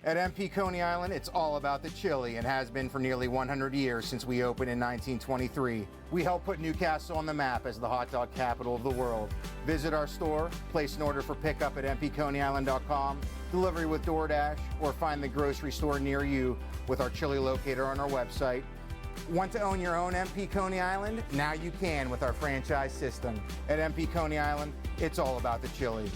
At MP Coney Island, it's all about the chili and has been for nearly 100 years since we opened in 1923. We helped put Newcastle on the map as the hot dog capital of the world. Visit our store, place an order for pickup at mpconeyisland.com, delivery with DoorDash, or find the grocery store near you with our chili locator on our website. Want to own your own MP Coney Island? Now you can with our franchise system. At MP Coney Island, it's all about the chili.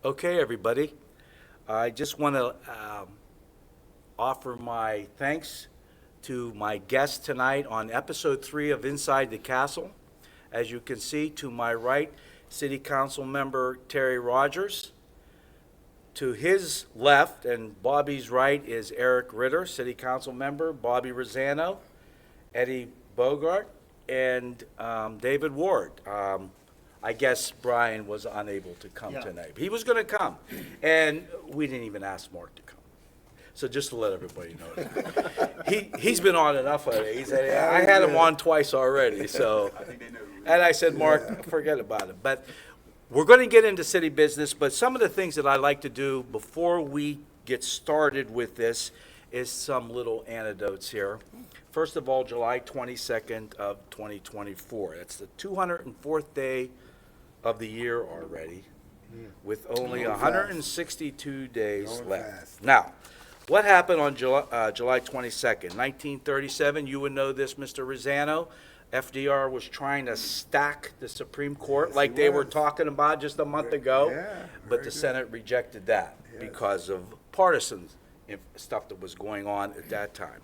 Okay, everybody. I just want to offer my thanks to my guest tonight on episode 3 of Inside the Castle. As you can see, to my right, City Council member Terry Rogers. To his left and Bobby's right is Eric Ritter, City Council member, Bobby Rosano, Eddie Bogart, and David Ward. I guess Brian was unable to come tonight. He was going to come, and we didn't even ask Mark to come. So just to let everybody know, he's been on enough of it. He said, I had him on twice already. So, and I said, Mark, forget about it. But we're going to get into city business. But some of the things that I like to do before we get started with this is some little anecdotes here. First of all, July 22nd of 2024. That's the 204th day of the year already, with only 162 days left. Now, what happened on July 22nd? 1937, you would know this, Mr. Rosano. FDR was trying to stack the Supreme Court like they were talking about just a month ago, but the Senate rejected that because of partisan stuff that was going on at that time.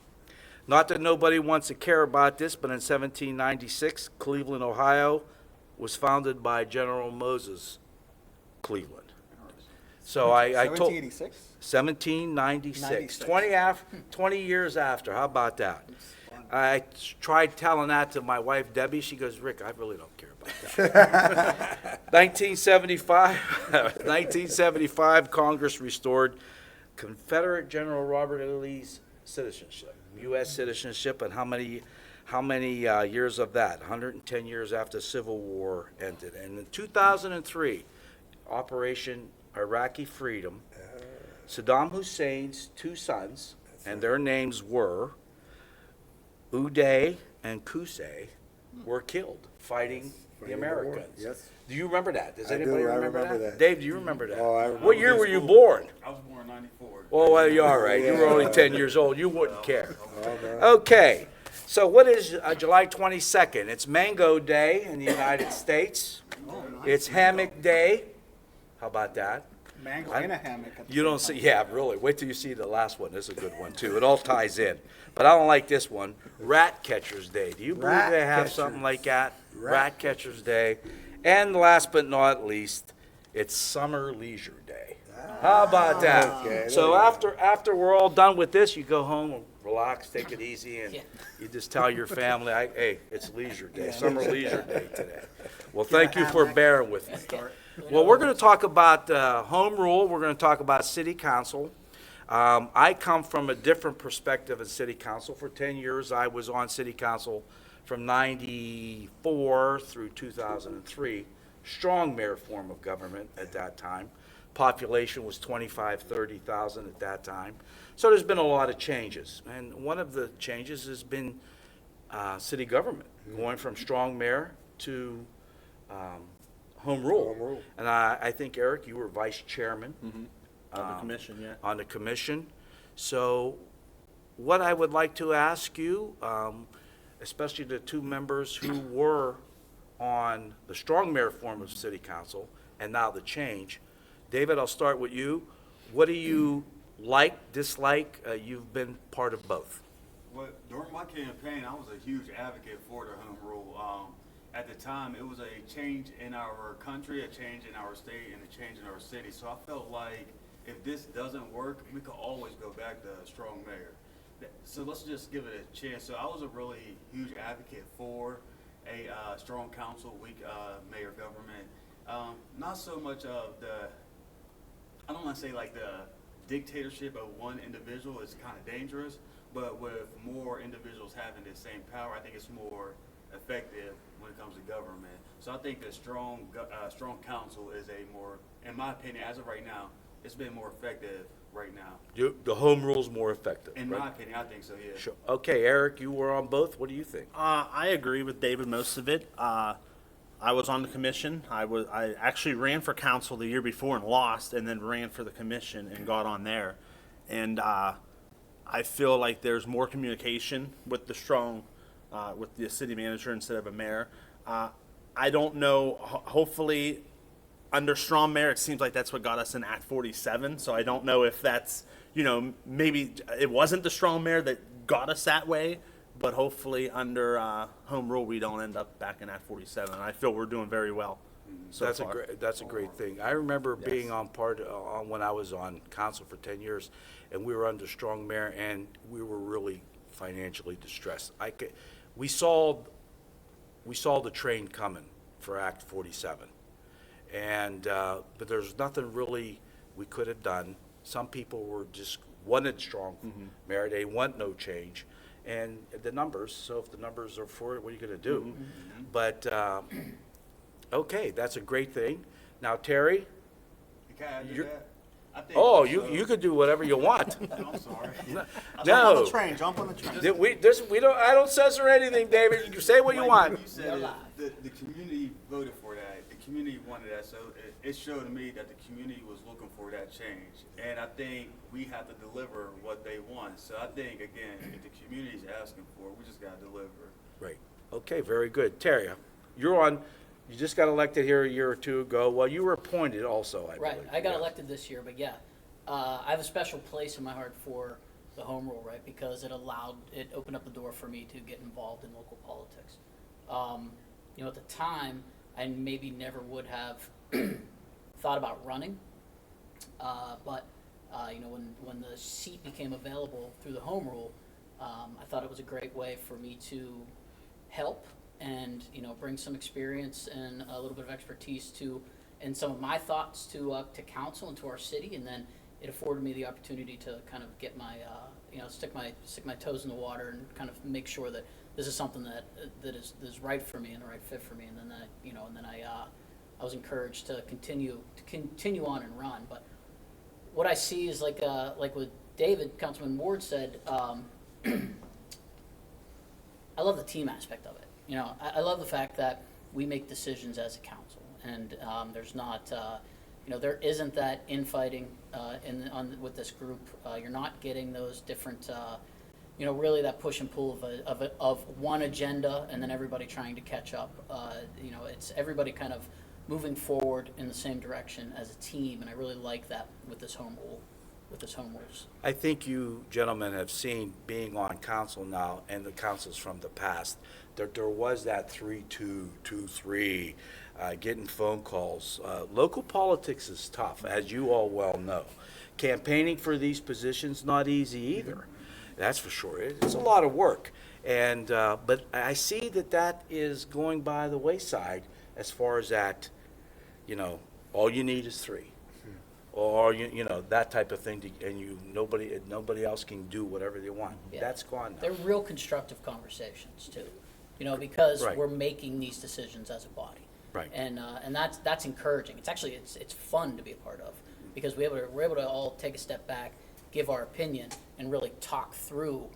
Not that nobody wants to care about this, but in 1796, Cleveland, Ohio, was founded by General Moses Cleveland. So I told 1786? 1796, 20 years after. How about that? I tried telling that to my wife, Debbie. She goes, Rick, I really don't care about that. 1975, Congress restored Confederate General Robert E. Lee's citizenship, U.S. citizenship, and how many years of that? 110 years after the Civil War ended. And in 2003, Operation Iraqi Freedom, Saddam Hussein's 2 sons, and their names were Uday and Qusay, were killed fighting the Americans. Yes. Do you remember that? Does I anybody do. I remember remember that? that. Dave, do you remember that? Oh, I remember. What year were you born? I was born in 94. Oh, well, you're all right. You were only 10 years old. You wouldn't care. Oh, no. Okay. So what is July 22nd? It's Mango Day in the United States. It's Hammock Day. How about that? Mango and a hammock. You don't see, yeah, really. Wait till you see the last one. This is a good one, too. It all ties in. But I don't like this one. Rat Catcher's Day. Do you believe they have something like that? Rat Catcher's Day. And last but not least, it's Summer Leisure Day. How about that? Okay, So after we're all done with this, you go home and relax, take it easy, and you just tell your family, hey, it's Leisure Day, Summer Leisure Day today. Well, thank you for bearing with me. Well, we're going to talk about home rule. We're going to talk about city council. I come from a different perspective as city council. For 10 years, I was on city council from 94 through 2003. Strong mayor form of government at that time. Population was 30,000 at that time. So there's been a lot of changes. And one of the changes has been city government, going from strong mayor to home rule. And I think, Eric, you were vice chairman. On the commission, yeah. On the commission. So what I would like to ask you, especially the 2 members who were on the strong mayor form of city council and now the change. David, I'll start with you. What do you like, dislike? You've been part of both. Well, during my campaign, I was a huge advocate for the home rule. At the time, it was a change in our country, a change in our state, and a change in our city. So I felt like if this doesn't work, we could always go back to a strong mayor. So let's just give it a chance. So I was a really huge advocate for a strong council, weak mayor government. Not so much of the, I don't want to say like the dictatorship of one individual is kind of dangerous, but with more individuals having the same power, I think it's more effective when it comes to government. So I think that strong council is a more, in my opinion, as of right now, it's been more effective right now. The home rule's more effective, In right? my opinion, I think so, yeah. Sure. Okay, Eric, you were on both. What do you think? I agree with David most of it. I was on the commission. I actually ran for council the year before and lost, and then ran for the commission and got on there. And I feel like there's more communication with with the city manager instead of a mayor. I don't know. Hopefully, under strong mayor, it seems like that's what got us in Act 47. So I don't know if that's, maybe it wasn't the strong mayor that got us that way. But hopefully under home rule, we don't end up back in Act 47. I feel we're doing very well so far. That's a great thing. I remember being on when I was on council for 10 years, and we were under strong mayor, and we were really financially distressed. We saw the train coming for Act 47, and but there's nothing really we could have done. Some people were just wanted strong mayor. They want no change. And the numbers, so if the numbers are for it, what are you going to do? But, okay, that's a great thing. Now, Terry? Can I do that? I think You could do whatever you want. I'm sorry. No. Jump on the train. We don't, I don't censor anything, David. You can say what you want. You said the community voted for that. The community wanted that. So it showed to me that the community was looking for that change. And I think we have to deliver what they want. So I think, again, if the community is asking for it, we just got to deliver. Right. Okay, very good. Terry, you just got elected here a year or two ago. Well, you were appointed also, I Right, believe. I got elected this year, but yeah, I have a special place in my heart for the home rule, right? Because it opened up the door for me to get involved in local politics. At the time, I maybe never would have thought about running, but when the seat became available through the home rule, I thought it was a great way for me to help and bring some experience and a little bit of expertise and some of my thoughts to council and to our city, and then it afforded me the opportunity to kind of get my stick my toes in the water and kind of make sure that this is something that is right for me and the right fit for me, and then I was encouraged to continue on and run. But what I see is like what David, Councilman Ward said. I love the team aspect of it. I love the fact that we make decisions as a council, and there's not, there isn't that infighting with this group. You're not getting those different, really that push and pull of one agenda and then everybody trying to catch up. It's everybody kind of moving forward in the same direction as a team, and I really like that with this home rule. I think you gentlemen have seen, being on council now and the councils from the past, that there was that 3-2, 2-3, getting phone calls. Local politics is tough, as you all well know. Campaigning for these positions, not easy either. That's for sure. It's a lot of work. And but I see that is going by the wayside as far as that, all you need is 3. Or that type of thing, and nobody else can do whatever they want. Yeah. That's gone now. They're real constructive conversations too, because Right. we're making these decisions as a body. Right. And that's encouraging. It's actually it's fun to be a part of, because we're able to all take a step back, give our opinion, and really talk through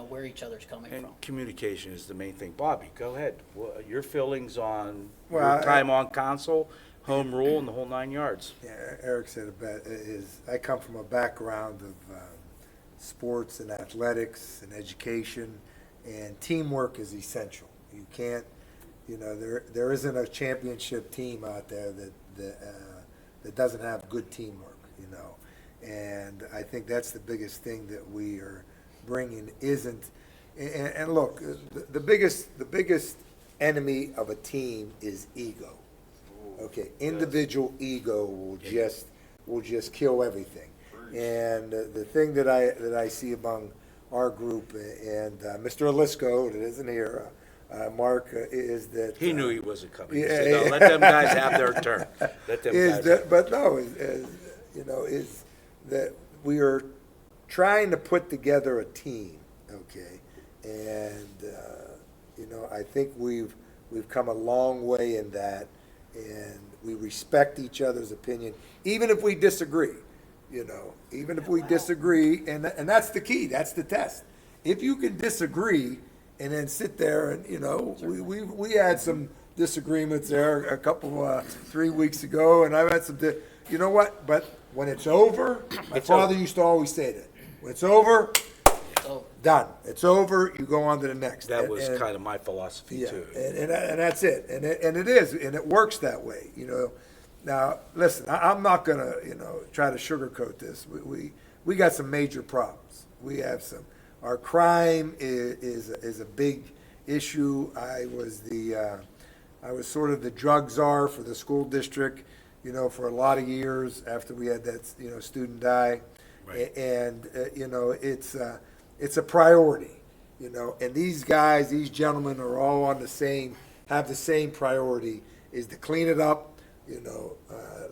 where each other's coming And from. communication is the main thing. Bobby, go ahead. Your feelings on Well, your time on council, home rule, and the whole 9 yards. Yeah, Eric said I come from a background of sports and athletics and education, and teamwork is essential. You can't, there isn't a championship team out there that doesn't have good teamwork, and I think that's the biggest thing that we are bringing isn't, and look, the biggest enemy of a team is ego. Okay, individual ego will just kill everything. And the thing that I see among our group and Mr. Alisco, that isn't here, Mark, is that He knew he wasn't coming. He yeah, said, no, yeah. let them guys have their turn. Let them is guys. that, but no, is that we are trying to put together a team, okay, and You know, I think we've come a long way in that, and we respect each other's opinion, even if we disagree. You know, even if we disagree, and that's the key. That's the test. If you can disagree and then sit there and, you know, we had some disagreements there a couple 3 weeks ago, and I've had some. You know what? But when it's over, my father used to always say that. When it's over, done. It's over. You go on to the next. That was kind of my philosophy too. And that's it. And it is, and it works that way. You know. Now, listen. I'm not gonna, you know, try to sugarcoat this. We got some major problems. We have some. Our crime is a big issue. I was sort of the drug czar for the school district, you know, for a lot of years after we had that, you know, student die. Right. And you know, it's a priority, you know, and these guys, these gentlemen are all on have the same priority, is to clean it up, you know,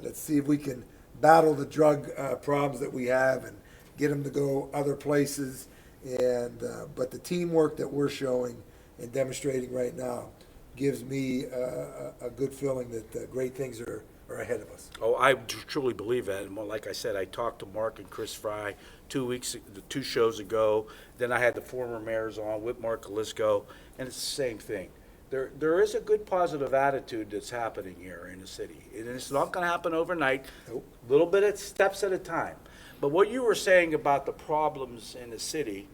let's see if we can battle the drug problems that we have and get them to go other places. And but the teamwork that we're showing and demonstrating right now gives me a good feeling that great things are ahead of us. Oh, I truly believe that. And like I said, I talked to Mark and Chris Fry 2 shows ago. Then I had the former mayors on with Mark Kalisco, and it's the same thing. There is a good positive attitude that's happening here in the city. And it's not going to happen overnight. Nope. Little bit of steps at a time. But what you were saying about the problems in the city,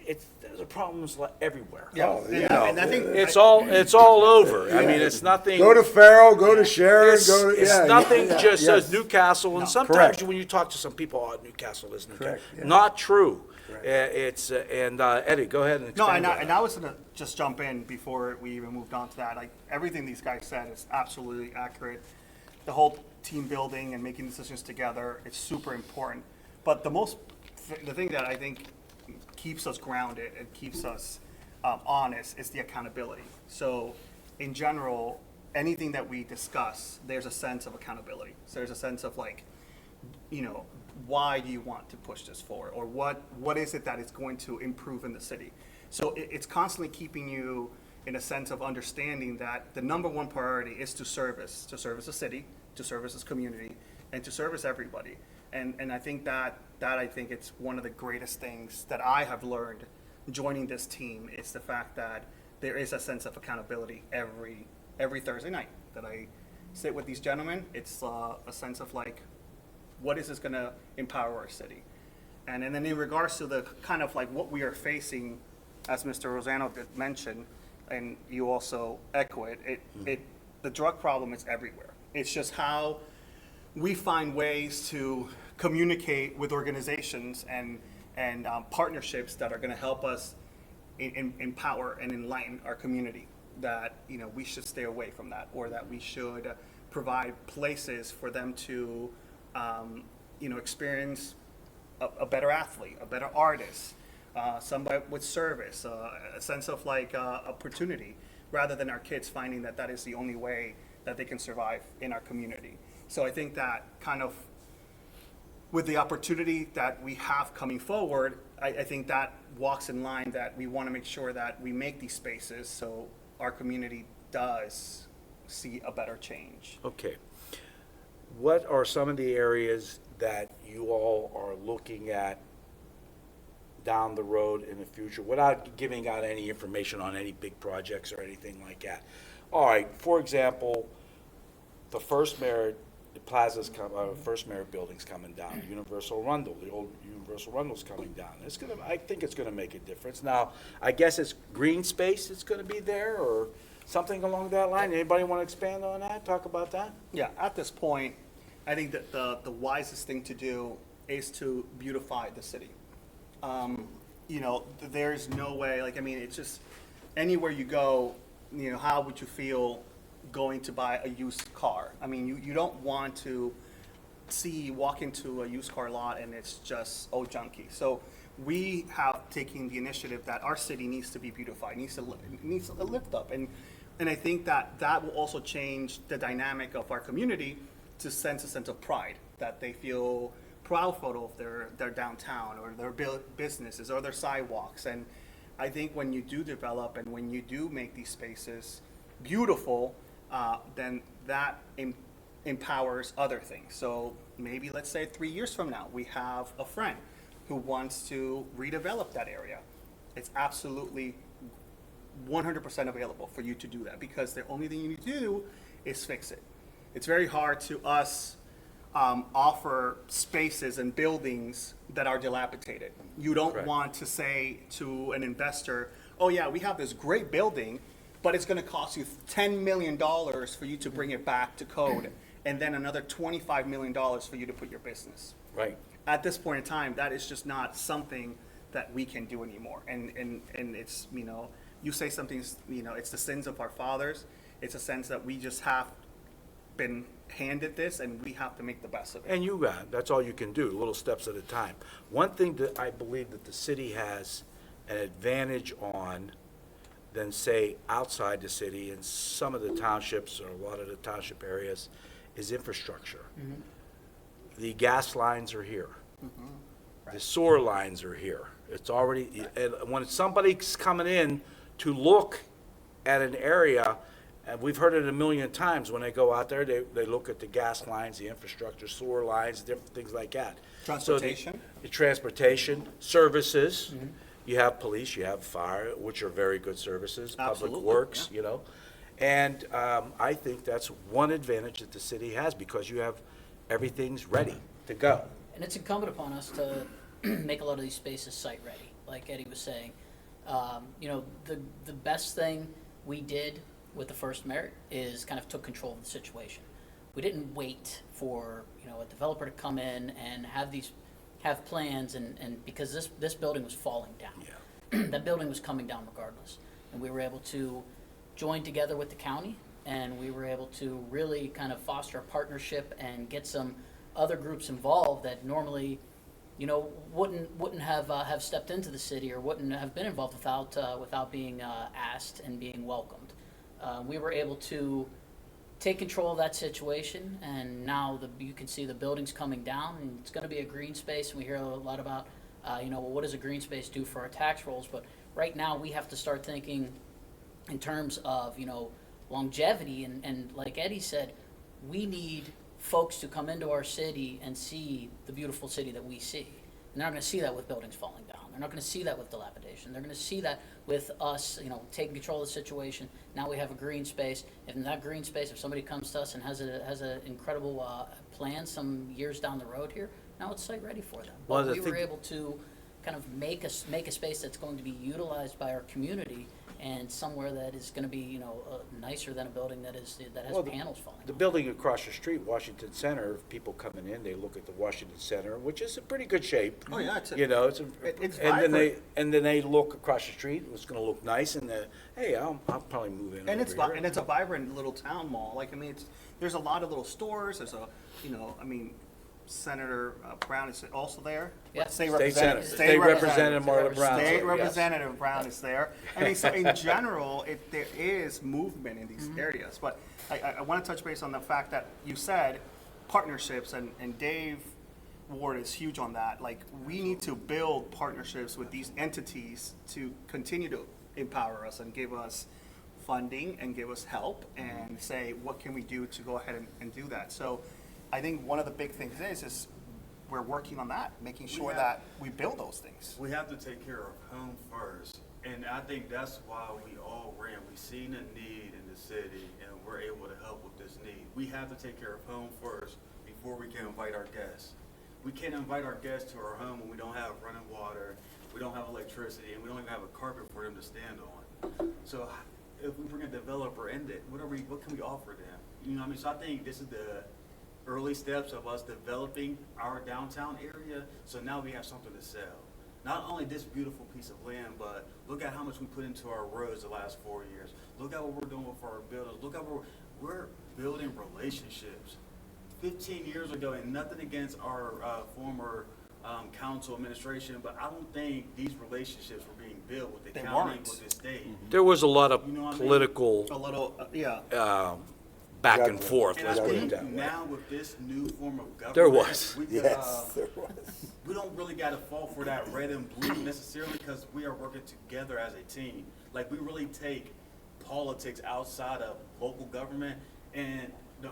there's problems everywhere. Yeah, You know, and I think it's all over. I mean, it's nothing. Go to Farrell, go to Sharon, It's nothing just yes. says Newcastle, and sometimes correct. when you talk to some people, oh, Newcastle isn't Correct, yeah. not true. Correct. It's Eddie, go ahead and No, expand. and I was gonna just jump in before we even moved on to that. Like, everything these guys said is absolutely accurate. The whole team building and making decisions together is super important. But the thing that I think keeps us grounded and keeps us honest is the accountability. So, in general, anything that we discuss, there's a sense of accountability. So there's a sense of, like, you know, why do you want to push this forward, or what is it that is going to improve in the city? So it's constantly keeping you in a sense of understanding that the number one priority is to service the city, to service this community, and to service everybody. And I think that I think it's one of the greatest things that I have learned joining this team is the fact that there is a sense of accountability every Thursday night that I sit with these gentlemen. It's a sense of, like, what is this going to empower our city? And then in regards to the kind of like what we are facing, as Mr. Rosano did mention, and you also echo it, the drug problem is everywhere. It's just how we find ways to communicate with organizations and partnerships that are going to help us empower and enlighten our community, that, you know, we should stay away from that, or that we should provide places for them to you know, experience a better athlete, a better artist, somebody with service, a sense of, like, opportunity, rather than our kids finding that that is the only way that they can survive in our community. So I think that kind of, with the opportunity that we have coming forward, I think that walks in line that we want to make sure that we make these spaces so our community does see a better change. Okay. What are some of the areas that you all are looking at down the road in the future, without giving out any information on any big projects or anything like that? All right, for example, the First Merit First Merit building's coming down, Universal Rundle, the old Universal Rundle's coming down. I think it's gonna make a difference. Now, I guess it's green space that's gonna be there, or something along that line. Anybody want to expand on that, talk about that? Yeah, at this point, I think that the wisest thing to do is to beautify the city. You know, there's no way, like, I mean, it's just, anywhere you go, you know, how would you feel going to buy a used car? I mean, you don't want to walk into a used car lot and it's just, oh, junky. So we have taken the initiative that our city needs to be beautified, needs to lift up. And I think that will also change the dynamic of our community to sense a sense of pride, that they feel proud of their downtown or their businesses or their sidewalks. And I think when you do develop and when you do make these spaces beautiful, then that empowers other things. So maybe let's say 3 years from now, we have a friend who wants to redevelop that area. It's absolutely 100% available for you to do that, because the only thing you need to do is fix it. It's very hard to us offer spaces and buildings that are dilapidated. You don't Correct. want to say to an investor, oh yeah, we have this great building, but it's going to cost you $10 million for you to bring it back to code, and then another $25 million for you to put your business. Right. At this point in time, that is just not something that we can do anymore. And it's, you say something's, it's the sins of our fathers. It's a sense that we just have been handed this, and we have to make the best of it. And you got, that's all you can do, little steps at a time. One thing that I believe that the city has an advantage on than, say, outside the city and some of the townships or a lot of the township areas is infrastructure. The gas lines are here. The sewer lines are here. It's already, and when somebody's coming in to look at an area, and we've heard it a million times, when they go out there, they look at the gas lines, the infrastructure, sewer lines, different things like that. Transportation? So the transportation, services, you have police, you have fire, which are very good services, public Absolutely, works, yeah. And I think that's one advantage that the city has, because you have, everything's ready to go. And it's incumbent upon us to make a lot of these spaces site ready, like Eddie was saying. The best thing we did with the first merit is kind of took control of the situation. We didn't wait for a developer to come in and have plans, and because this building was falling down. That building was coming down regardless, and we were able to join together with the county, and we were able to really kind of foster a partnership and get some other groups involved that normally wouldn't have stepped into the city or wouldn't have been involved without being asked and being welcomed. We were able to take control of that situation, and now you can see the building's coming down, and it's going to be a green space. And we hear a lot about, what does a green space do for our tax rolls? But right now we have to start thinking in terms of, longevity. And like Eddie said, we need folks to come into our city and see the beautiful city that we see. And they're not going to see that with buildings falling down. They're not going to see that with dilapidation. They're going to see that with us, taking control of the situation. Now we have a green space. If in that green space, if somebody comes to us and has an incredible plan some years down the road here, now it's site ready for them. But we were able to kind of make a space that's going to be utilized by our community, and somewhere that is going to be, nicer than a building that has panels falling. The off. building across the street, Washington Center, people coming in, they look at the Washington Center, which is in pretty good shape. Oh, yeah, it's it's vibrant. and then they look across the street. It's going to look nice, and hey, I'll probably move in. And over here. it's a vibrant little town mall. There's a lot of little stores. There's Senator Brown is also there. Yeah. State Representative Marla Brown. State Yes. Representative Brown is there. So in general, there is movement in these areas. But I want to touch base on the fact that you said partnerships, and Dave Ward is huge on that. We need to build partnerships with these entities to continue to empower us and give us funding and give us help and say, what can we do to go ahead and do that? So I think one of the big things is we're working on that, making sure that we build those things. We have to take care of home first. And I think that's why we all ran. We seen a need in the city, and we're able to help with this need. We have to take care of home first before we can invite our guests. We can't invite our guests to our home when we don't have running water, we don't have electricity, and we don't even have a carpet for them to stand on. So if we bring a developer in there, what can we offer them? So I think this is the early steps of us developing our downtown area, so now we have something to sell. Not only this beautiful piece of land, but look at how much we put into our roads the last 4 years. Look at what we're doing for our buildings. Look at we're building relationships. 15 years ago, and nothing against our former council administration, but I don't think these relationships were being built with the county, with the state. There was a lot of You know what I mean? political A little, back and Juggling. forth, And let's I put it think that way. now with this new form of government, There was. we could, Yes, there was. we don't really got to fall for that red and blue necessarily because we are working together as a team. Like we really take politics outside of local government, and the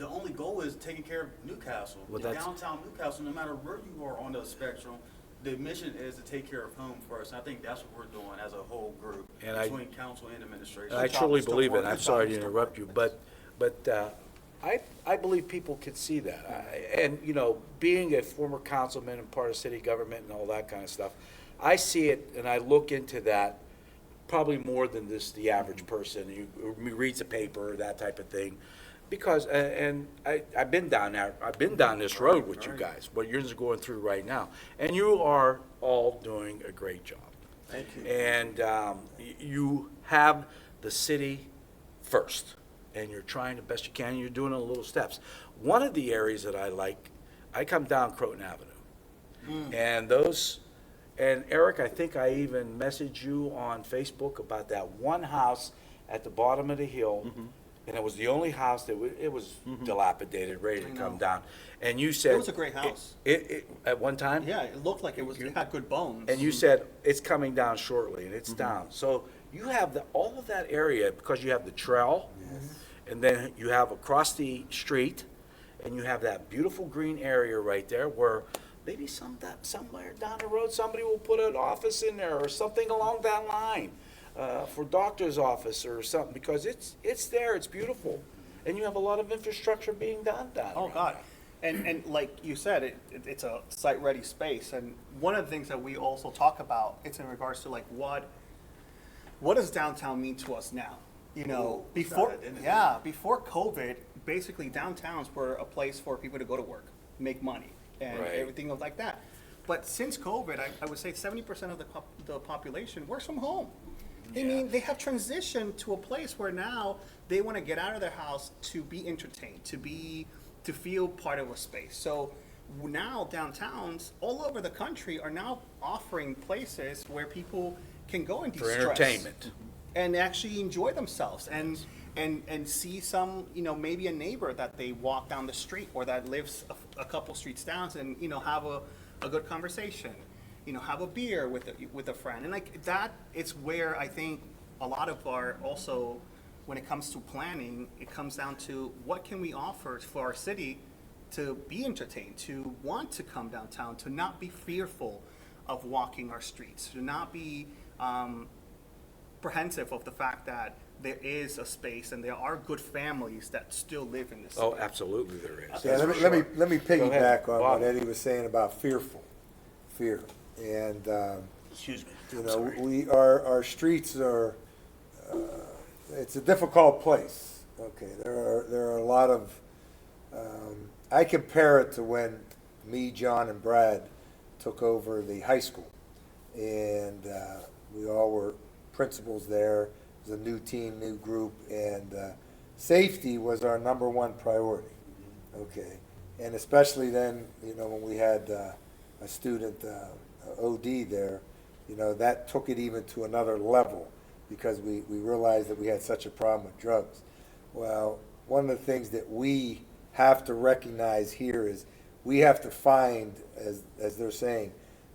only goal is taking care of Newcastle. Well, The that's- downtown Newcastle, no matter where you are on the spectrum, the mission is to take care of home first. And I think that's what we're doing as a whole group And between council and administration. I truly Still believe it. working. I'm sorry to interrupt you, but I believe people can see that. And, you know, being a former councilman and part of city government and all that kind of stuff, I see it and I look into that probably more than the average person who reads a paper or that type of thing. Because, and I've been down there, I've been down this road with you guys, what you're going through right now. And you are all doing a great job. Thank you. And you have the city first, and you're trying the best you can, and you're doing it in little steps. One of the areas that I like, I come down Croton Avenue. And Eric, I think I even messaged you on Facebook about that one house at the bottom of the hill. And it was the only house that it was dilapidated, ready to come down. And you said. It was a great house. It at one time? Yeah, it looked like it had good bones. And you said it's coming down shortly, and it's down. So you have all of that area because you have the trail, and then you have across the street, and you have that beautiful green area right there where maybe somewhere down the road somebody will put an office in there or something along that line for doctor's office or something because it's there, it's beautiful, and you have a lot of infrastructure being done down Oh, around God. there. And like you said, it's a site-ready space. And one of the things that we also talk about, it's in regards to like what does downtown mean to us now? You know, before COVID, basically downtowns were a place for people to go to work, make money, and Right. everything like that. But since COVID, I would say 70% of the population works from home. I mean, they have transitioned to a place where now they want to get out of their house to be entertained, to feel part of a space. So now downtowns all over the country are now offering places where people can go and For de-stress entertainment. and actually enjoy themselves and see some, you know, maybe a neighbor that they walk down the street or that lives a couple streets down and, you know, have a good conversation, you know, have a beer with a friend. And like that is where I think a lot of our also, when it comes to planning, it comes down to what can we offer for our city to be entertained, to want to come downtown, to not be fearful of walking our streets, to not be apprehensive of the fact that there is a space and there are good families that still live in this city. Oh, absolutely there is. Yeah, That's for let me sure. Go ahead, piggyback on Bob. what Eddie was saying about fear. And, Excuse me. you I'm know, sorry. our streets are, it's a difficult place. Okay, there are a lot of, I compare it to when me, John, and Brad took over the high school. And we all were principals there. It was a new team, new group, and safety was our number one priority. Okay, and especially then, you know, when we had a student OD there, you know, that took it even to another level because we realized that we had such a problem with drugs. Well, one of the things that we have to recognize here is we have to find, as they're saying,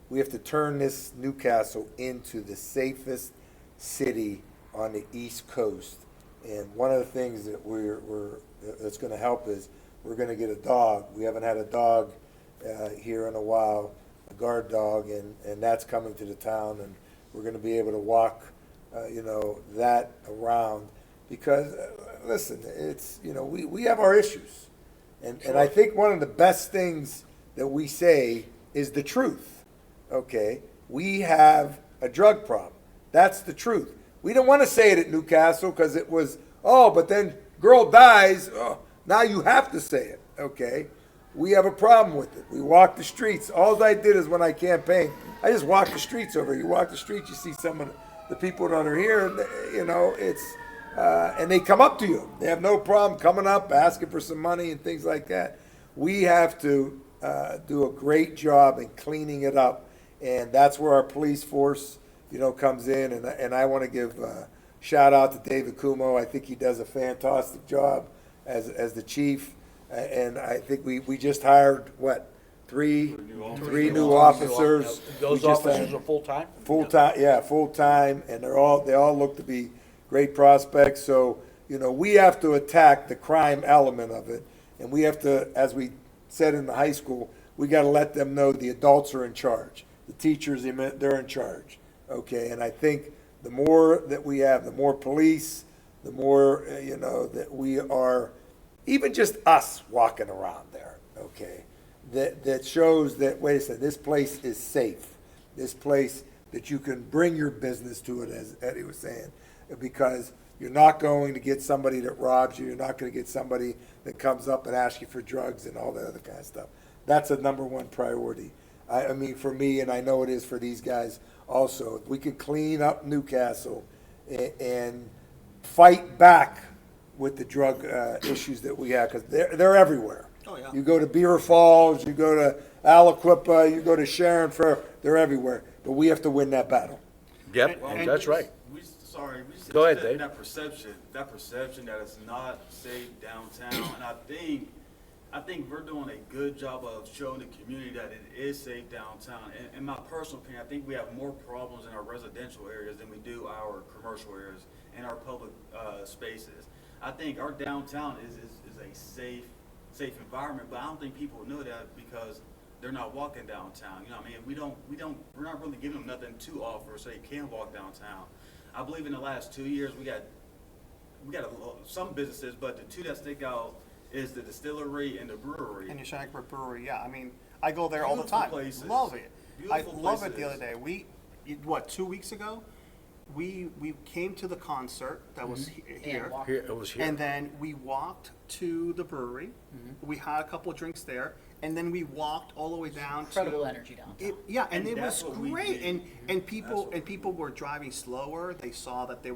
we have to turn this Newcastle into the safest city on the East Coast. And one of the things that that's going to help is we're going to get a dog. We haven't had a dog here in a while, a guard dog, and that's coming to the town, and we're going to be able to walk, you know, that around because, listen, it's, you know, we have our issues. And I think one of the best things that we say is the truth, okay? We have a drug problem. That's the truth. We didn't want to say it at Newcastle because it was, oh, but then girl dies. Oh, now you have to say it, okay? We have a problem with it. We walk the streets. All I did is when I campaigned, I just walked the streets over. You walk the streets, you see some of the people that are here, and, you know, it's, and they come up to you. They have no problem coming up, asking for some money and things like that. We have to do a great job in cleaning it up, and that's where our police force, you know, comes in. And I want to give shout out to David Kumo. I think he does a fantastic job as the chief. And I think we just hired, what, three new officers. Those We just officers hired- are full-time? full-time, and they all look to be great prospects. So, we have to attack the crime element of it, and we have to, as we said in the high school, we got to let them know the adults are in charge. The teachers, they're in charge, okay? And I think the more that we have, the more police, the more, that we are, even just us walking around there, okay? That shows that, wait a second, this place is safe. This place that you can bring your business to it, as Eddie was saying, because you're not going to get somebody that robs you. You're not going to get somebody that comes up and asks you for drugs and all that other kind of stuff. That's a number one priority. I mean, for me, and I know it is for these guys also. If we can clean up Newcastle and fight back with the drug issues that we have, because they're everywhere. Oh, yeah. You go to Beaver Falls, you go to Aliquippa, you go to Sharon Fair, they're everywhere. But we have to win that battle. Yep, And- that's right. Go ahead, Dave. That perception that it's not safe downtown, and I think we're doing a good job of showing the community that it is safe downtown. And in my personal opinion, I think we have more problems in our residential areas than we do our commercial areas and our public spaces. I think our downtown is a safe environment, but I don't think people know that because they're not walking downtown. You know what I mean? We're not really giving them nothing to offer so they can walk downtown. I believe in the last 2 years we got some businesses, but the two that stick out is the distillery and the brewery. And your Shannon Brewery, yeah. I mean, I go there all the Beautiful time. places. Love it. Beautiful I love it the places. other day. 2 weeks ago, we came to the concert that was here. walked. Here, it was here. And then we walked to the brewery. We had a couple of drinks there, and then we walked all the way down Incredible to energy downtown. yeah, and And it that's was what we great. need. And people were driving slower. They saw that there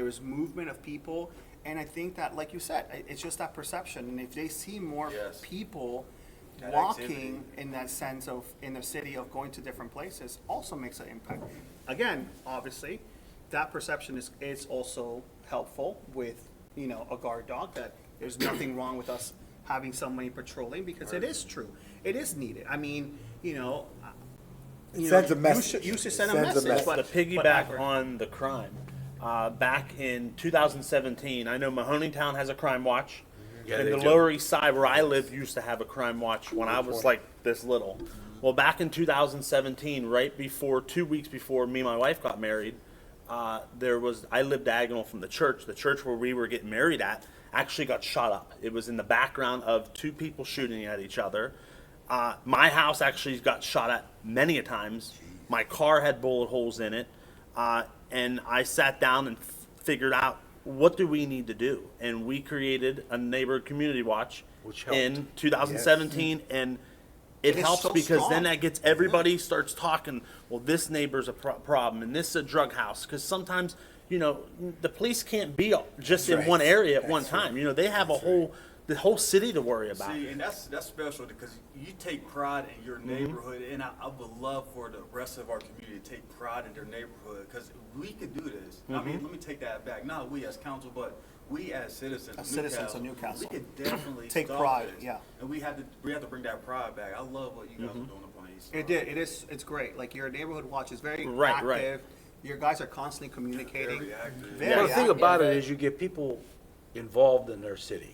was movement of people, and I think that, like you said, it's just that perception. And if they see more Yes. people That walking activity. in that sense of in the city of going to different places, also makes an impact. Again, obviously, that perception is also helpful with a guard dog. That there's nothing wrong with us having somebody patrolling, because it is true. It is needed. I mean, Sends a message. You should send a Sends a message. message. But To piggyback on the crime, back in 2017, I know Mahoneytown has a crime watch. Yeah, and they the do. Lower East Side, where I live, used to have a crime watch when I was like this little. Well, back in 2017, right before, 2 weeks before me and my wife got married, I lived diagonal from the church. The church where we were getting married at actually got shot up. It was in the background of two people shooting at each other. My house actually got shot at many a times. My car had bullet holes in it. And I sat down and figured out, what do we need to do? And we created a neighborhood community watch Which helped. in 2017, and it It's helps so because strong. then that gets everybody starts talking, well, this neighbor's a problem, and this is a drug house. Because sometimes, the police can't be just in right. one area at one That's time. They have the whole city to worry about. See, and that's special because you take pride in your neighborhood, and I would love for the rest of our community to take pride in their neighborhood because we could do this. I mean, let me take that back. Not we as council, but we as citizens. Citizens of Newcastle. We could definitely Take stop pride, this. yeah. And we have to bring that pride back. I love what you guys are doing up on the east side. it did. It's great. Like, your neighborhood watch is very Right, active. right. Your guys are constantly communicating. Very active. Very Well, the thing active. about it is you get people involved in their city,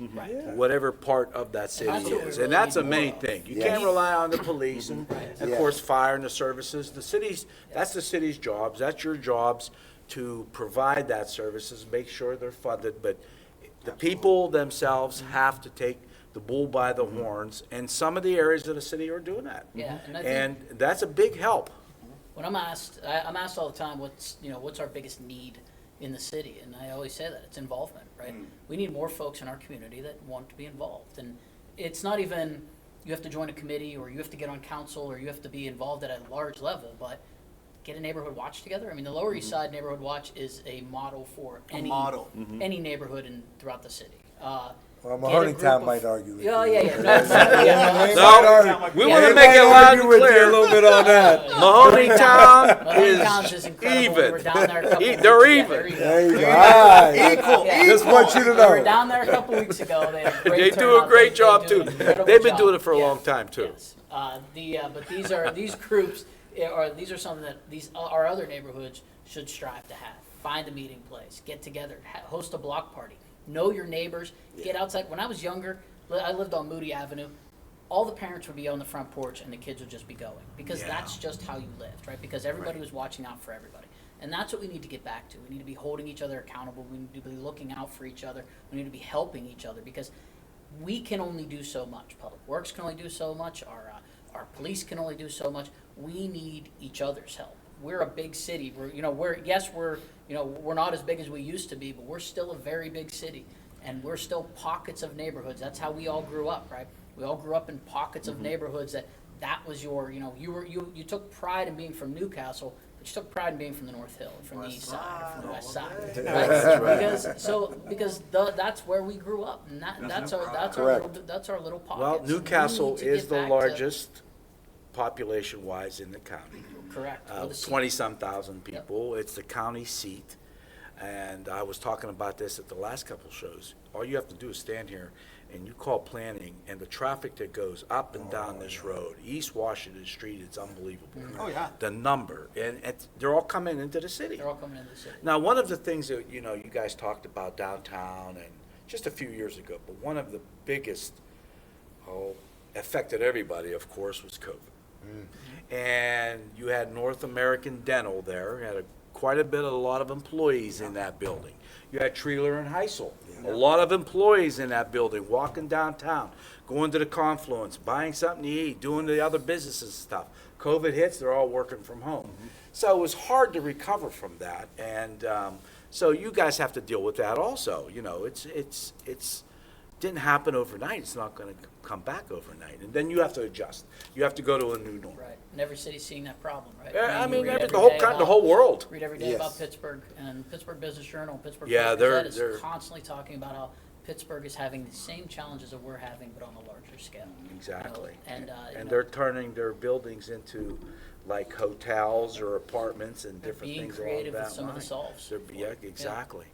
whatever part of that city that's what we is, really and that's a need main more of. thing. You Yes. can't rely on the police and, of Yeah. course, fire and the services. That's the city's jobs. That's your jobs to provide that services, make sure they're funded. But the people themselves have to take the bull by the horns, and some of the areas of the city are doing that. Yeah, and I think- And that's a big help. When I'm asked all the time, what's our biggest need in the city? And I always say that it's involvement, right? We need more folks in our community that want to be involved. And it's not even you have to join a committee or you have to get on council or you have to be involved at a large level, but get a neighborhood watch together. I mean, the Lower East Side Neighborhood Watch is a model for any model. any neighborhood throughout the city. Well, get a Mahoning group Town of- might argue with Yeah, you. yeah, yeah. No, yeah, They no, might argue- we they want to might make it loud argue and with you a clear. little bit on that. Mahoning Town Mahoning Town's is incredible. We were even. down there a couple weeks They're ago. Yeah, even. There you go. All right. Equal. Just want you to We were know. down there a couple weeks ago. They had a great They do turnout. a great They job do too. an incredible They've been job. doing it for a Yeah. long time too. Yes. But these groups, these are something that our other neighborhoods should strive to have. Find a meeting place, get together, host a block party, know your neighbors, get outside. When I was younger, I lived on Moody Avenue. All the parents would be on the front porch and the kids would just be going because that's just how you lived, right? Because everybody was watching out for everybody. And that's what we need to get back to. We need to be holding each other accountable. We need to be looking out for each other. We need to be helping each other because we can only do so much. Public Works can only do so much. Our police can only do so much. We need each other's help. We're a big city. We're not as big as we used to be, but we're still a very big city, and we're still pockets of neighborhoods. That's how we all grew up, right? We all grew up in pockets of neighborhoods that was your, you took pride in being from Newcastle, but you took pride in being from the North Hill, from the east side, or from the west side, right? That's right. Because that's where we grew up, and that's our little pocket. Well, Newcastle is the largest. largest population-wise in the county. Correct. With a seat. 20-some thousand people. It's the county seat. And I was talking about this at the last couple shows. All you have to do is stand here and you call planning, and the traffic that goes up and down this road, East Washington Street, it's unbelievable. Oh, yeah. The number, and they're all coming into the city. They're all coming into the city. Now, one of the things that, you guys talked about downtown and just a few years ago, but one of the biggest, affected everybody, of course, was COVID. And you had North American Dental there, you had quite a lot of employees in that building. You had Treeler and Heisel, a lot of employees in that building, walking downtown, going to the Confluence, buying something to eat, doing the other businesses and stuff. COVID hits, they're all working from home. So it was hard to recover from that, and so you guys have to deal with that also. It's didn't happen overnight. It's not going to come back overnight, and then you have to adjust. You have to go to a new norm. Right, and every city's seeing that problem, right? I mean, you read the every day the whole world. Read every day Yes. about Pittsburgh, and Pittsburgh Business Journal, Pittsburgh Yeah, Post-Gazette they're is constantly talking about how Pittsburgh is having the same challenges that we're having, but on a larger scale. Exactly. And They're turning their buildings into like hotels or apartments and They're different being things along creative with that some of the line. solves. Yeah, exactly.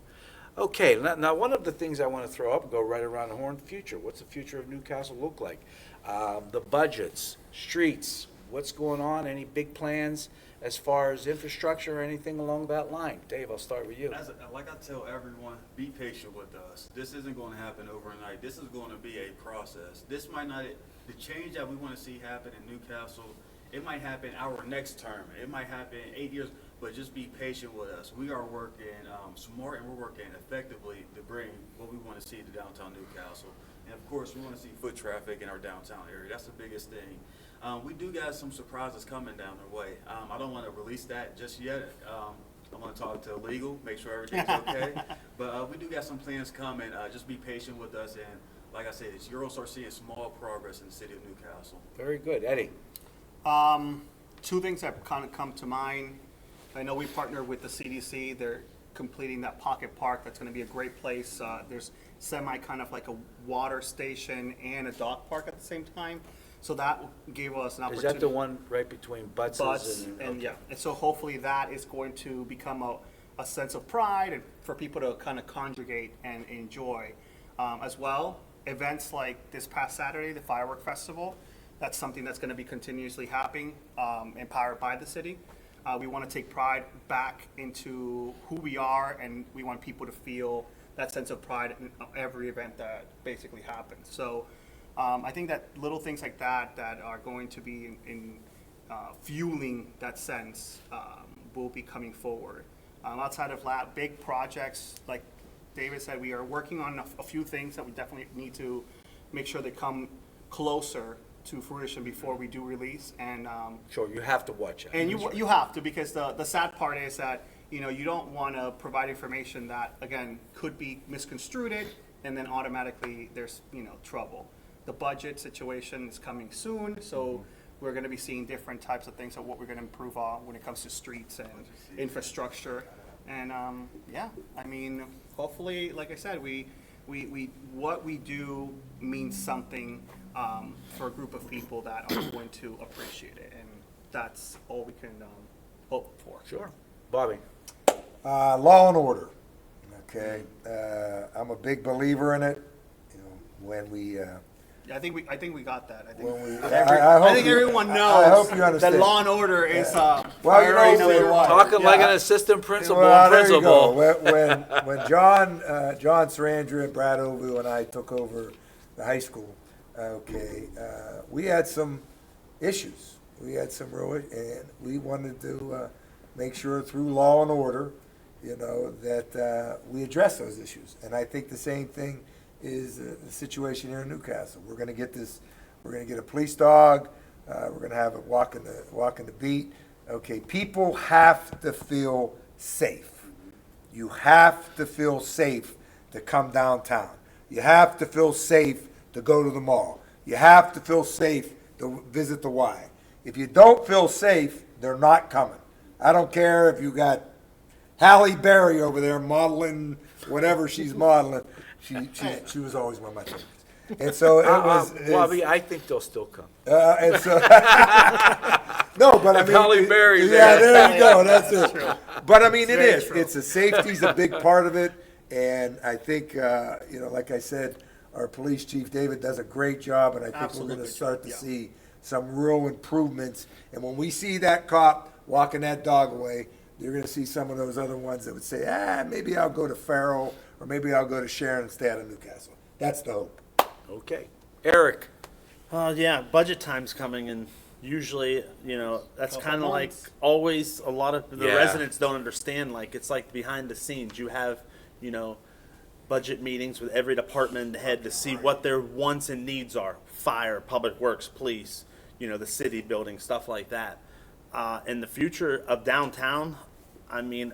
Okay, now one of the things I want to throw up and go right around the horn, future. What's the future of Newcastle look like? The budgets, streets, what's going on? Any big plans as far as infrastructure or anything along that line? Dave, I'll start with you. Like I tell everyone, be patient with us. This isn't going to happen overnight. This is going to be a process. This might not, the change that we want to see happen in Newcastle, it might happen our next term. It might happen 8 years, but just be patient with us. We are working smart, and we're working effectively to bring what we want to see to downtown Newcastle. And of course, we want to see foot traffic in our downtown area. That's the biggest thing. We do got some surprises coming down the way. I don't want to release that just yet. I want to talk to legal, make sure everything's okay. But we do got some plans coming. Just be patient with us. And like I said, you're going to start seeing small progress in the city of Newcastle. Very good. Eddie? Two things that kind of come to mind. I know we partner with the CDC. They're completing that pocket park. That's going to be a great place. There's kind of like a water station and a dog park at the same time. So that gave us an Is opportunity. that the one right between Butts and And okay. yeah, and so hopefully that is going to become a sense of pride and for people to kind of congregate and enjoy. As well, events like this past Saturday, the Firework Festival, that's something that's going to be continuously happening, empowered by the city. We want to take pride back into who we are, and we want people to feel that sense of pride in every event that basically happens. So I think that little things like that are going to be in fueling that sense will be coming forward. Outside of that, big projects, like David said, we are working on a few things that we definitely need to make sure they come closer to fruition before we do release. And Sure, you have to watch it. and you have to, because the sad part is that you don't want to provide information that, again, could be misconstrued, and then automatically there's trouble. The budget situation is coming soon, so we're going to be seeing different types of things of what we're going to improve on when it comes to streets and infrastructure. And yeah, I mean, hopefully, like I said, we what we do means something for a group of people that are going to appreciate it, and that's all we can hope for. Sure. Bobby? Law and order. Okay, I'm a big believer in it. You know, when we. Yeah, I think we got that. I think, When we- I think everyone knows I hope you understand. that law and order is you priority know, number one. Talking like Yeah. an assistant principal Well, and there you go. principal. When John Sarandra, Brad Ovu, and I took over the high school, okay, we had some issues. We had some real, and we wanted to make sure through law and order, you know, that we address those issues. And I think the same thing is the situation here in Newcastle. We're going to get this. We're going to get a police dog. We're going to have it walking the beat. Okay, people have to feel safe. You have to feel safe to come downtown. You have to feel safe to go to the mall. You have to feel safe to visit the Y. If you don't feel safe, they're not coming. I don't care if you got Halle Berry over there modeling whatever she's modeling. She was always one of my favorites. And so it was. Bobby, I think they'll still come. And so, no, but I If mean, Halle Berry's yeah, there. there you go. That's it. But I mean, it very is. true. It's a safety's a big part of it, and I think you know, like I said, our police chief David does a great job, and I think we're Absolutely. going to start to Yeah. see some real improvements. And when we see that cop walking that dog away, you're going to see some of those other ones that would say, maybe I'll go to Farrell, or maybe I'll go to Sharon instead of Newcastle. That's the hope. Okay. Eric? Yeah, budget time's coming, and usually, you know, that's Couple kind of like months. always a lot of the Yeah. residents don't understand. Like, it's like behind the scenes. You have, you know, budget meetings with every department head to see what their wants and needs are. Fire, public works, police, you know, the city building, stuff like that. In the future of downtown, I mean,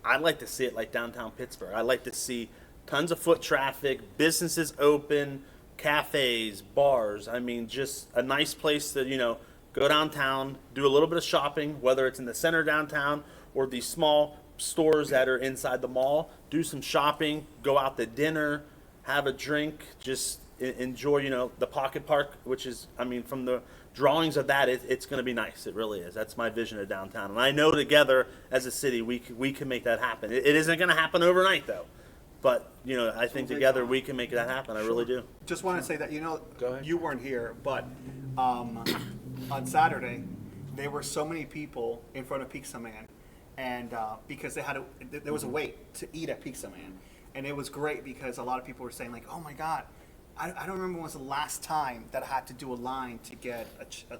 I'd like to see it like downtown Pittsburgh. I'd like to see tons of foot traffic, businesses open, cafes, bars. I mean, just a nice place to, you know, go downtown, do a little bit of shopping, whether it's in the center downtown or these small stores that are inside the mall. Do some shopping, go out to dinner, have a drink, just enjoy, you know, the pocket park, which is, I mean, from the drawings of that, it's going to be nice. It really is. That's my vision of downtown. And I know together as a city, we can make that happen. It isn't going to happen overnight, though. But, you know, I think together we can make that happen. I really do. Just want to say that, you know, Go ahead. you weren't here, but on Saturday, there were so many people in front of Pizza Man, and because there was a wait to eat at Pizza Man, and it was great because a lot of people were saying, like, oh my God, I don't remember when was the last time that I had to do a line to get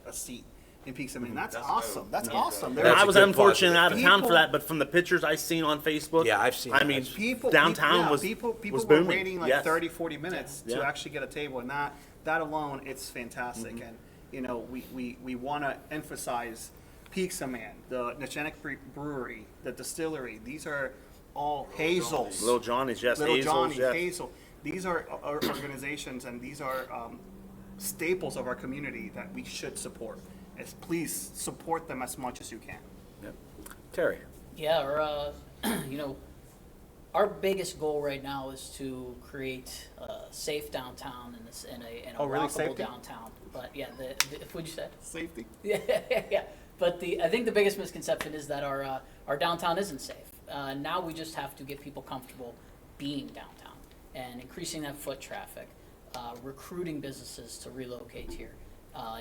a seat in Pizza Man. That's awesome. That's awesome. There And was I was a good unfortunate out of town for People- that, but from the pictures I've seen on Facebook, Yeah, I've seen I that. mean, people downtown was people was were booming. waiting like Yes. 30, 40 minutes Yeah. to actually get a table, and that alone, it's fantastic. And you know, we want to emphasize Pizza Man, the Neshanic Brewery, the distillery. These are all Hazels. Little Johnny's, yes. Little Hazel's, Johnny, yes. Hazel. These are organizations, and these are staples of our community that we should support. Please support them as much as you can. Yep. Terry? Yeah, or you know, our biggest goal right now is to create a safe downtown and a Oh, really? walkable Safety? downtown. But yeah, what'd you say? Safety. Yeah, yeah. But I think the biggest misconception is that our downtown isn't safe. Now we just have to get people comfortable being downtown and increasing that foot traffic, recruiting businesses to relocate here.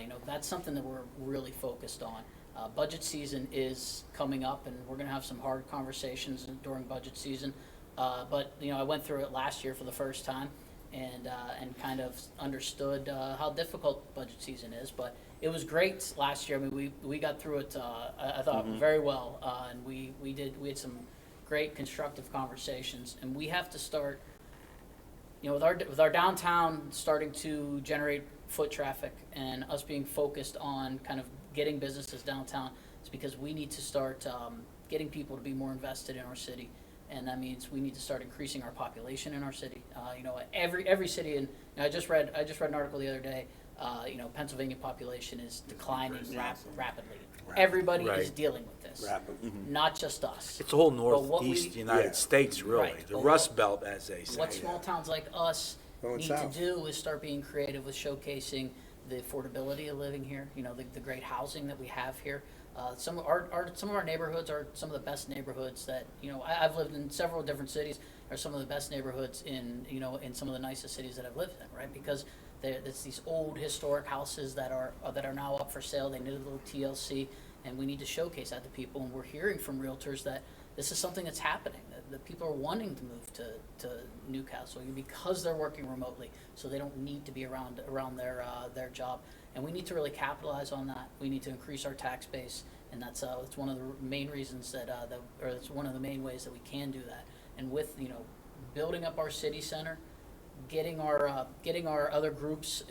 You know, that's something that we're really focused on. Budget season is coming up, and we're going to have some hard conversations during budget season. But you know, I went through it last year for the first time, and kind of understood how difficult budget season is. But it was great last year. I mean, we got through it. I thought very well, and we had some great constructive conversations. And we have to start, you know, with our downtown starting to generate foot traffic and us being focused on kind of getting businesses downtown. It's because we need to start getting people to be more invested in our city. And that means we need to start increasing our population in our city. You know, every city, and you know, I just read an article the other day Pennsylvania population is declining rapidly. Everybody is Right. dealing with this, not just us. It's the whole what we- northeast United States, really. Right. The But Rust Belt, as they say. What small towns like us Going need south. to do is start being creative with showcasing the affordability of living here, the great housing that we have here. Some of our neighborhoods are some of the best neighborhoods that, I've lived in several different cities, are some of the best neighborhoods in some of the nicest cities that I've lived in, right? Because it's these old historic houses that are now up for sale. They need a little TLC, and we need to showcase that to people. And we're hearing from realtors that this is something that's happening. That people are wanting to move to Newcastle because they're working remotely, so they don't need to be around their job. And we need to really capitalize on that. We need to increase our tax base, and that's one of the main reasons or it's one of the main ways that we can do that. And with building up our city center, getting our other groups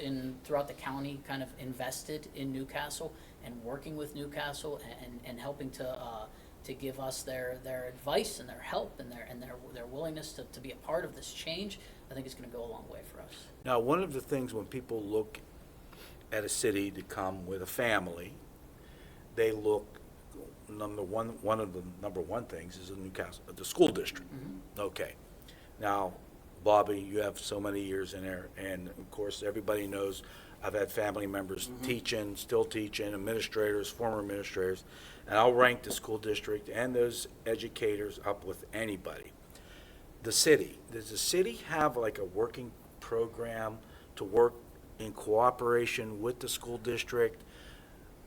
throughout the county kind of invested in Newcastle and working with Newcastle and helping to give us their advice and their help and their willingness to be a part of this change, I think it's going to go a long way for us. Now, one of the things when people look at a city to come with a family, they look, one of the number one things is the school district. Okay. Now, Bobby, you have so many years in there, and of course, everybody knows I've had family members teaching, still teaching, administrators, former administrators, and I'll rank the school district and those educators up with anybody. Does the city have like a working program to work in cooperation with the school district,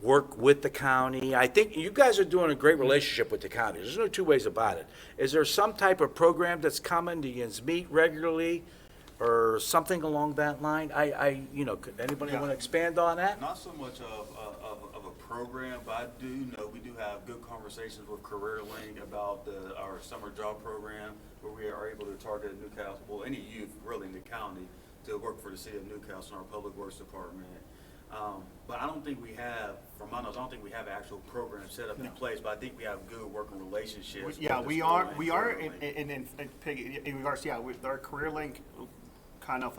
work with the county? I think you guys are doing a great relationship with the county. There's no two ways about it. Is there some type of program that's coming? Do you meet regularly or something along that line? Could anybody want to expand on that? Not so much of a program, but I do know we do have good conversations with CareerLink about our summer job program, where we are able to target Newcastle, well, any youth really in the county, to work for the city of Newcastle in our public works department. But I don't think we have, from my knowledge, I don't think we have an actual program set up in place, but I think we have good working relationships. Yeah, with we the are school in Piggy, in regards to, with our CareerLink kind of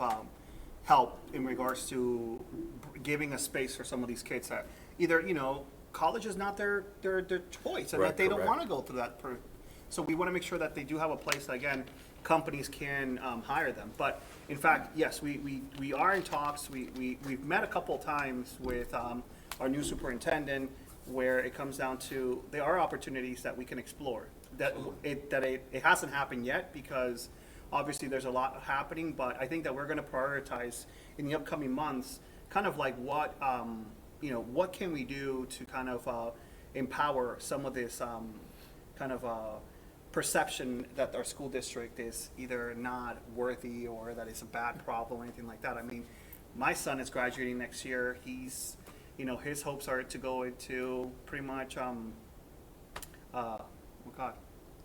help in regards to giving a space for some of these kids that either, college is not their choice, and that they don't want to go through that. So we want to make sure that they do have a place that, again, companies can hire them. But in fact, yes, we are in talks. We've met a couple of times with our new superintendent, where it comes down to there are opportunities that we can explore. It hasn't happened yet because obviously there's a lot happening, but I think that we're going to prioritize in the upcoming months kind of like what can we do to kind of empower some of this kind of perception that our school district is either not worthy or that it's a bad problem or anything like that. I mean, my son is graduating next year. He's, his hopes are to go into pretty much, a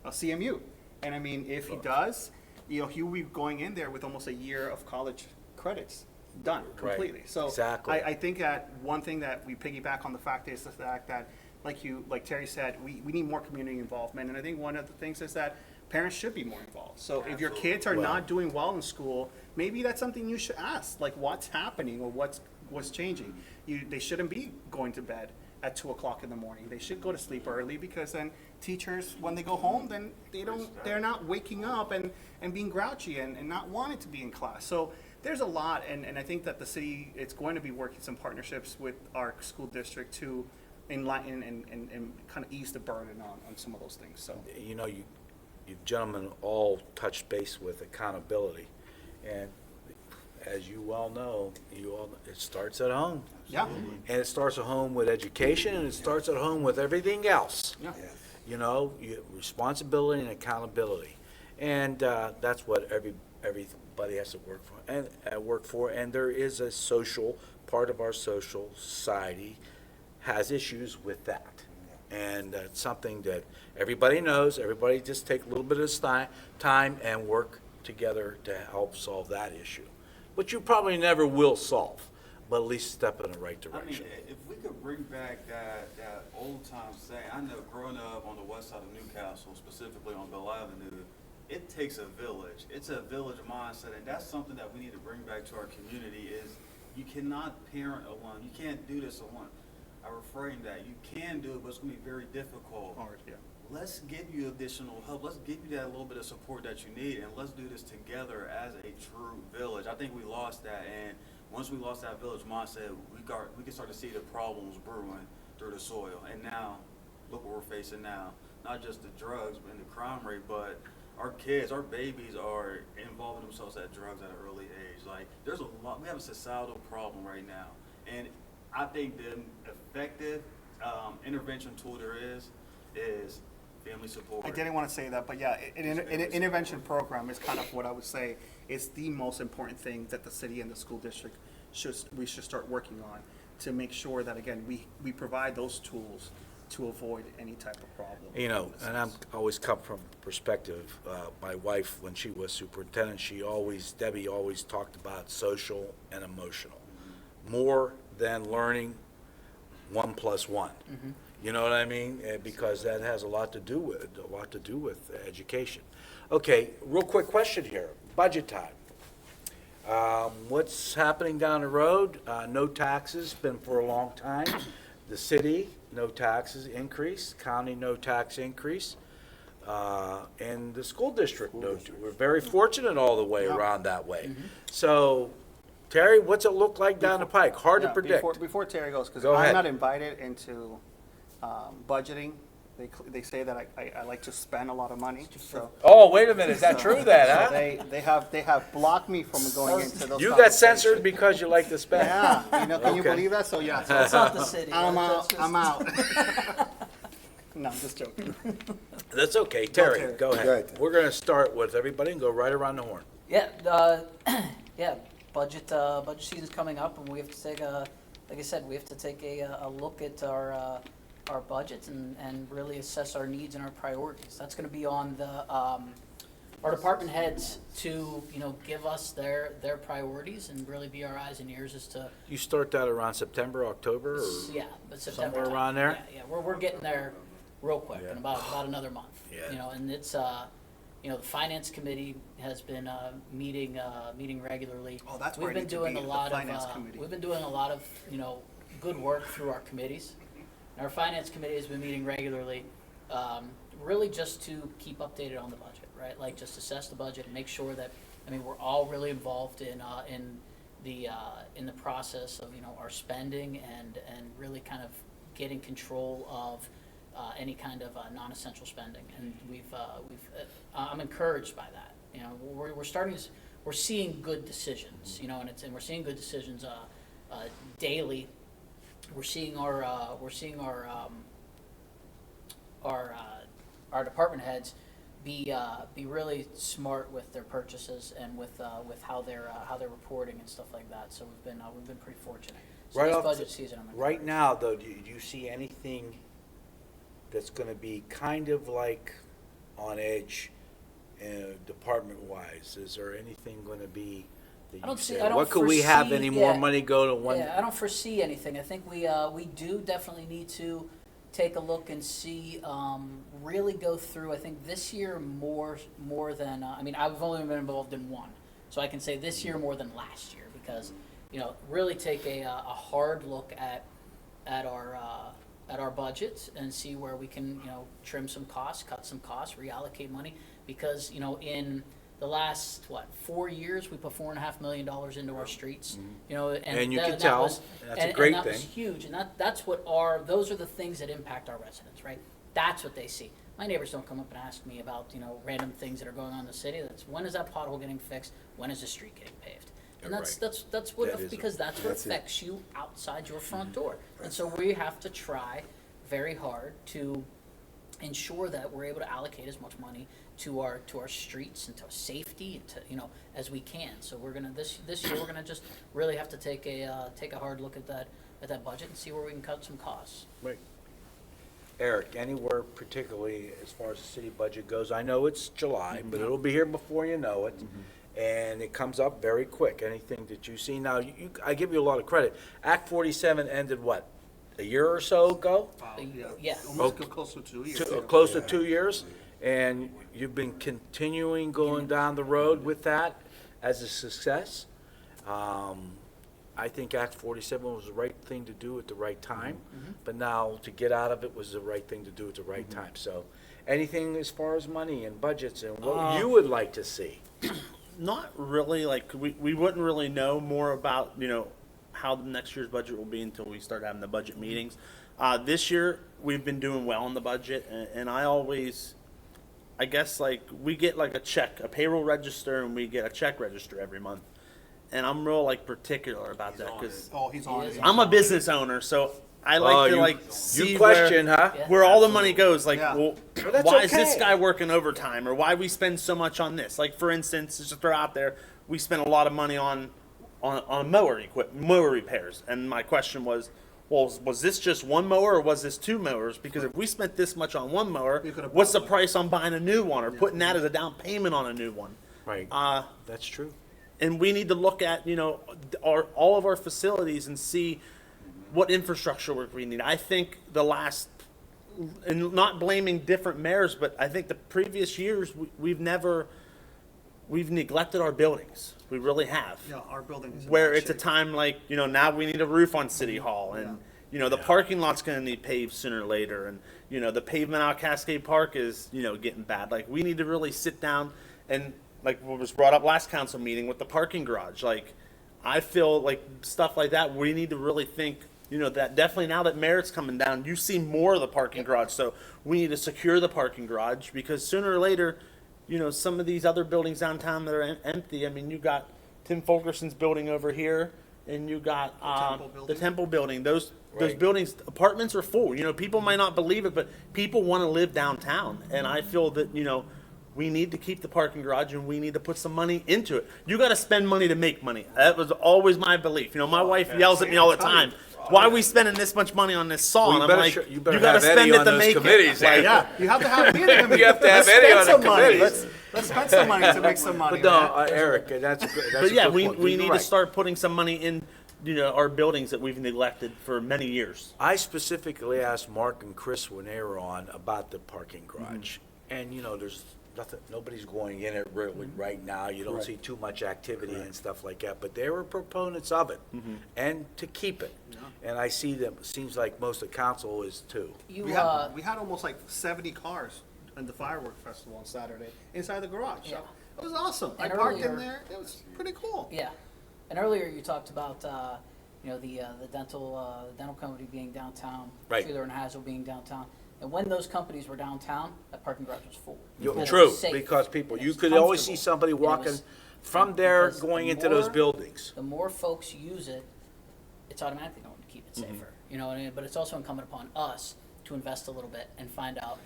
CMU. And I mean, if he does, he will be going in there with almost a year of college credits done completely. So exactly. I think that one thing that we piggyback on the fact is the fact that, like Terry said, we need more community involvement. And I think one of the things is that parents should be more involved. So if your kids are not doing well in school, maybe that's something you should ask, like what's happening or what's changing. They shouldn't be going to bed at 2 o'clock in the morning. They should go to sleep early, because then teachers, when they go home, then they're not waking up and being grouchy and not wanting to be in class. So there's a lot, and I think that the city, it's going to be working some partnerships with our school district to enlighten and kind of ease the burden on some of those things. So You gentlemen all touched base with accountability, and as you well know, it starts at home. yeah, And it starts at home with education, and it starts at home with everything else. yeah. Responsibility and accountability, and that's what everybody has to work for. And there is a social part of our social society has issues with that, and it's something that everybody knows. Everybody just take a little bit of time and work together to help solve that issue, which you probably never will solve, but at least step in the right direction. I mean, if we could bring back that old time saying, I know growing up on the west side of Newcastle, specifically on Bell Avenue, it takes a village. It's a village mindset, and that's something that we need to bring back to our community is You cannot parent alone. You can't do this alone. I reframe that. You can do it, but it's going to be very difficult. Hard, yeah. Let's give you additional help. Let's give you that little bit of support that you need, and let's do this together as a true village. I think we lost that, and once we lost that village mindset, we can start to see the problems brewing through the soil. And now, look what we're facing now. Not just the drugs and the crime rate, but our kids, our babies are involving themselves at drugs at an early age. Like, there's a lot, we have a societal problem right now. And I think the effective intervention tool there is family support. I didn't want to say that, but yeah, an intervention program is kind of what I would say is the most important thing that the city and the school district should start working on to make sure that, again, we provide those tools to avoid any type of problem. You know, and I'm always come from perspective, my wife, when she was superintendent, Debbie always talked about social and emotional. More than learning 1 + 1. Mm-hmm. You know what I mean? Because that has a lot to do with education. Okay, real quick question here. Budget time. What's happening down the road? No taxes, been for a long time. The city, no taxes increase. County, no tax increase. And the school district, we're very fortunate all the way around that way. Mm-hmm. So, Terry, what's it look like down the pike? Hard to predict. Before Terry goes, because Go ahead. I'm not invited into budgeting. They say that I like to spend a lot of money. So Oh, wait a minute, is that true then, so huh? they have blocked me from going into those. You got censored because you like to spend? Yeah, can you Okay. believe that? So yeah, It's not the city. I'm right? out. That's I'm out. No, I'm just joking. That's okay. Terry, Terry. go ahead. Go ahead. We're going to start with everybody and go right around the horn. Yeah, yeah. Budget season's coming up, and we have to take like I said, we have to take a look at our budgets and really assess our needs and our priorities. That's going to be on the our department heads to give us their priorities and really be our eyes and ears as to You start that around September, October, or? yeah, but September Somewhere time. around there? Yeah, we're getting there real quick Yeah. in about another month. Yeah. And it's the finance committee has been meeting regularly. Oh, that's where we've I been need to doing be, a the lot finance of committee. we've been doing a lot of good work through our committees. Our finance committee has been meeting regularly, really just to keep updated on the budget, right? Like just assess the budget and make sure that we're all really involved in the process of our spending and really kind of getting control of any kind of non-essential spending. And I'm encouraged by that. We're seeing good decisions, and we're seeing good decisions daily. We're seeing our department heads be really smart with their purchases and with how they're reporting and stuff like that. So we've been pretty fortunate. So Right this off budget season, I'm Right encouraged. now, though, do you see anything that's going to be kind of like on edge, department-wise? Is there anything going to be that I don't you see- say, I don't what could we have foresee- any more yeah. money go to one? Yeah, I don't foresee anything. I think we do definitely need to take a look and see, really go through. I think this year more than I've only been involved in one, so I can say this year more than last year because really take a hard look at our budgets and see where we can trim some costs, cut some costs, reallocate money because in the last 4 years we put $4.5 million into our streets, And you can that tell. was- That's a and great that was thing. huge, and those are the things that impact our residents, right? That's what they see. My neighbors don't come up and ask me about random things that are going on in the city. That's when is that pothole getting fixed? When is the street getting paved? And Yeah, that's right. that's what That is because that's what That's it. affects you outside your front door. And so we have to try very hard to ensure that we're able to allocate as much money to our streets and to safety and to as we can. So we're gonna this year we're gonna just really have to take a hard look at that budget and see where we can cut some costs. Right. Eric, anywhere particularly as far as the city budget goes? I know it's July, but it'll be here before you know it. And it comes up very quick. Anything that you see now, I give you a lot of credit. Act 47 ended what, a year or so ago? Yeah. Almost close to 2 years. Close to 2 years? And you've been continuing going down the road with that as a success. I think Act 47 was the right thing to do at the right time, but now to get out of it was the right thing to do at the right time. So anything as far as money and budgets and what you would like to see? Not really. Like we wouldn't really know more about how the next year's budget will be until we start having the budget meetings. This year we've been doing well in the budget, and I guess like we get like a payroll register, and we get a check register every month. And I'm real like particular about that because He's on it. I'm a business owner, so I like to see you question, where, huh? where all the money goes. Like, Yeah. well, that's why is this okay. guy working overtime, or why we spend so much on this? Like, for instance, just to throw out there, we spend a lot of money on mower equipment, mower repairs. And my question was, well, was this just one mower or was this two mowers? Because if we spent this much on one mower, We could've what's the bought one. price on buying a new one or putting that as a down payment on a new one? Right. That's true. And we need to look at all of our facilities and see what infrastructure work we need. I think and not blaming different mayors, but I think the previous years we've neglected our buildings. We really have. Yeah, our building is in Where bad it's a shape. time like now we need a roof on City Hall, and the parking lot's going to need paved sooner or later, and the pavement out Cascade Park is getting bad. Like we need to really sit down and like what was brought up last council meeting with the parking garage. Like I feel like stuff like that we need to really think. That definitely now that Merritt's coming down, you see more of the parking garage. So we need to secure the parking garage because sooner or later, some of these other buildings downtown that are empty. I mean, you got Tim Fulkerson's building over here, and you got the Temple building. Those Right. buildings, apartments are full. People might not believe it, but people want to live downtown, and I feel that we need to keep the parking garage, and we need to put some money into it. You got to spend money to make money. That was always my belief. My wife yells at me all the time. Why are we spending this much money on this saw? Well, and I'm like, you better gotta have Eddie spend it on to those make committees. it. Like, Yeah, you have to have Eddie. I mean, You have to have let's Eddie spend on the some money. committees. Let's spend some money to make some money. But no, man. Eric, that's a good. That's But a yeah, good we point. need You're to right. start putting some money in our buildings that we've neglected for many years. I specifically asked Mark and Chris when they were on about the parking garage, and there's nothing. Nobody's going in it really right now. You don't Right. see too much activity and stuff like that. But they were proponents of it, and to keep it. And I see them. Seems like most of council is too. You, We had almost like 70 cars in the firework festival on Saturday inside the garage. Yeah. So it was awesome. And I parked in earlier- there. It was pretty cool. yeah. And earlier you talked about, the dental company being downtown, Right. Sheeler and Hazel being downtown. And when those companies were downtown, that parking garage was full. You're Because it true, was safe. because people, And it you was could always see comfortable. somebody And it walking was- from there because going the into those more- buildings. The more folks use it, it's automatically going to keep it Mm-hmm. safer. You know what I mean? But it's also incumbent upon us to invest a little bit and find out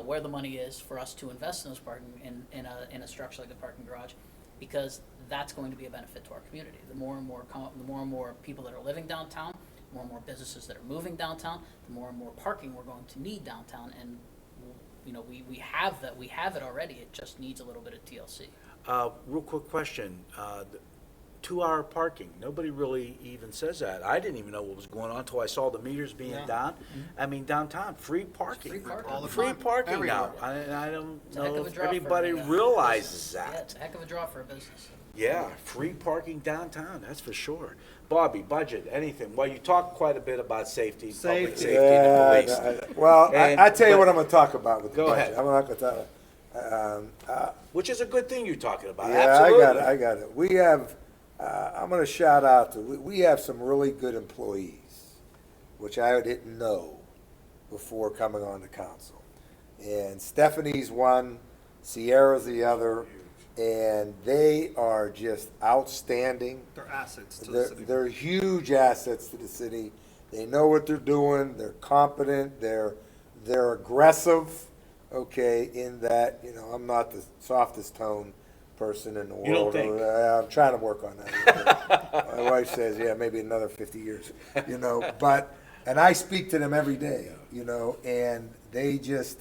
where the money is for us to invest in those parking in a structure like the parking garage, because that's going to be a benefit to our community. The more and more people that are living downtown, the more and more businesses that are moving downtown, the more and more parking we're going to need downtown. And we have that. We have it already. It just needs a little bit of TLC. Real quick question, 2-hour parking, nobody really even says that. I didn't even know what was going on until I saw the meters being down. I mean, downtown, free parking. Free parking. All the Free time. parking Everywhere. now. I don't It's a heck know of a if draw for everybody a realizes Yeah, that. it's a heck of a draw for a business. Yeah, free parking downtown, that's for sure. Bobby, budget, anything? Well, you talked quite a bit about safety, public Safety. safety and the police. Well, And- I tell you but- what I'm gonna talk about with the Go budget. ahead. I'm not gonna talk. Which is a good thing you're talking about, Yeah, absolutely. I got it. We have, I'm gonna shout out to, we have some really good employees, which I didn't know before coming on the council. And Stephanie's one, Sierra's the other, and they are just outstanding. They're assets to the They're, city. they're huge assets to the city. They know what they're doing. They're competent. They're aggressive. Okay, in that I'm not the softest tone person in the world. You don't think? I'm trying to work on that. My wife says, yeah, maybe another 50 years. But and I speak to them every day. And they just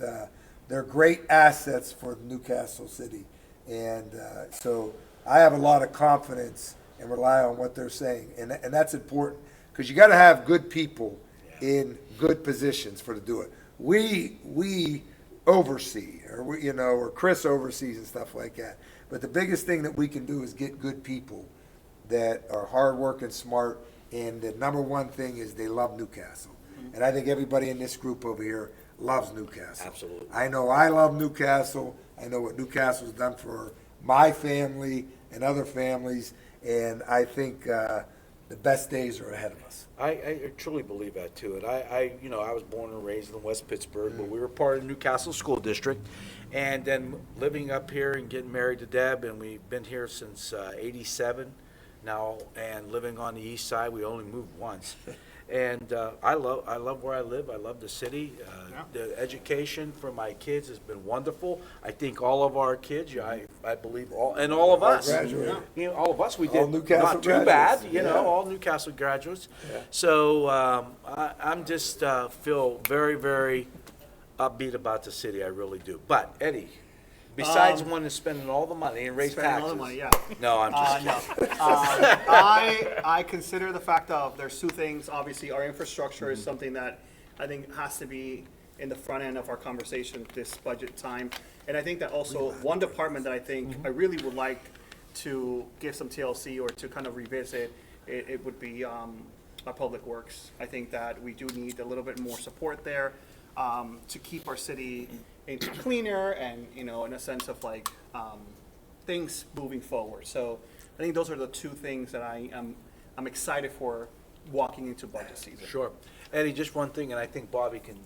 they're great assets for Newcastle City. And so I have a lot of confidence and rely on what they're saying. And that's important because you got to have good people in good positions to do it. We oversee, or Chris oversees and stuff like that. But the biggest thing that we can do is get good people that are hardworking, smart, And the number one thing is they love Newcastle. And I think everybody in this group over here loves Newcastle. Absolutely. I know I love Newcastle. I know what Newcastle's done for my family and other families. And I think the best days are ahead of us. I truly believe that too. And I was born and raised in West Pittsburgh, but we were part of Newcastle School District. And then living up here and getting married to Deb, and we've been here since '87 now, and living on the east side. We only moved once. And I love where I live. I love the city. The education for my kids has been wonderful. I think all of our kids, I believe all of us, all of us, we All did Newcastle not too bad, graduates. all Newcastle graduates. So I'm just feel very, very upbeat about the city. I really do. But Eddie, besides one is spending all the money and raise Spending taxes. all the money, yeah. No, I'm just kidding. No. I consider the fact of there's two things. Obviously, our infrastructure is something that I think has to be in the front end of our conversation this budget time. And I think that also one department that I think I really would like to give some TLC or to kind of revisit, it would be our public works. I think that we do need a little bit more support there to keep our city cleaner and, in a sense of like things moving forward. So I think those are the two things that I'm excited for walking into budget season. Sure. Eddie, just one thing, and I think Bobby can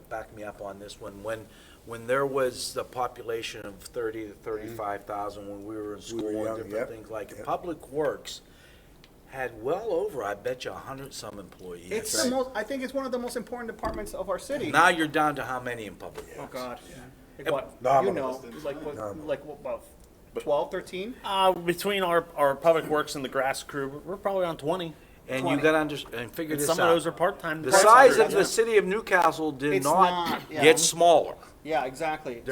back me up on this one. When there was the population of 30 to 35,000 when we were in school young, and different yep, things like yep. Public Works had well over, I bet you, 100-some employees. It's the most. I think it's one of the most important departments of our city. Now you're down to how many in Public Works? Oh God. Like what? Nominal. Like what about 12, 13? Between our public works and the grass crew, we're probably on 20. And 20. you got to figure And this some out. of those are part-time. The size of the city of Newcastle did It's not not, yeah. get smaller. Yeah, exactly.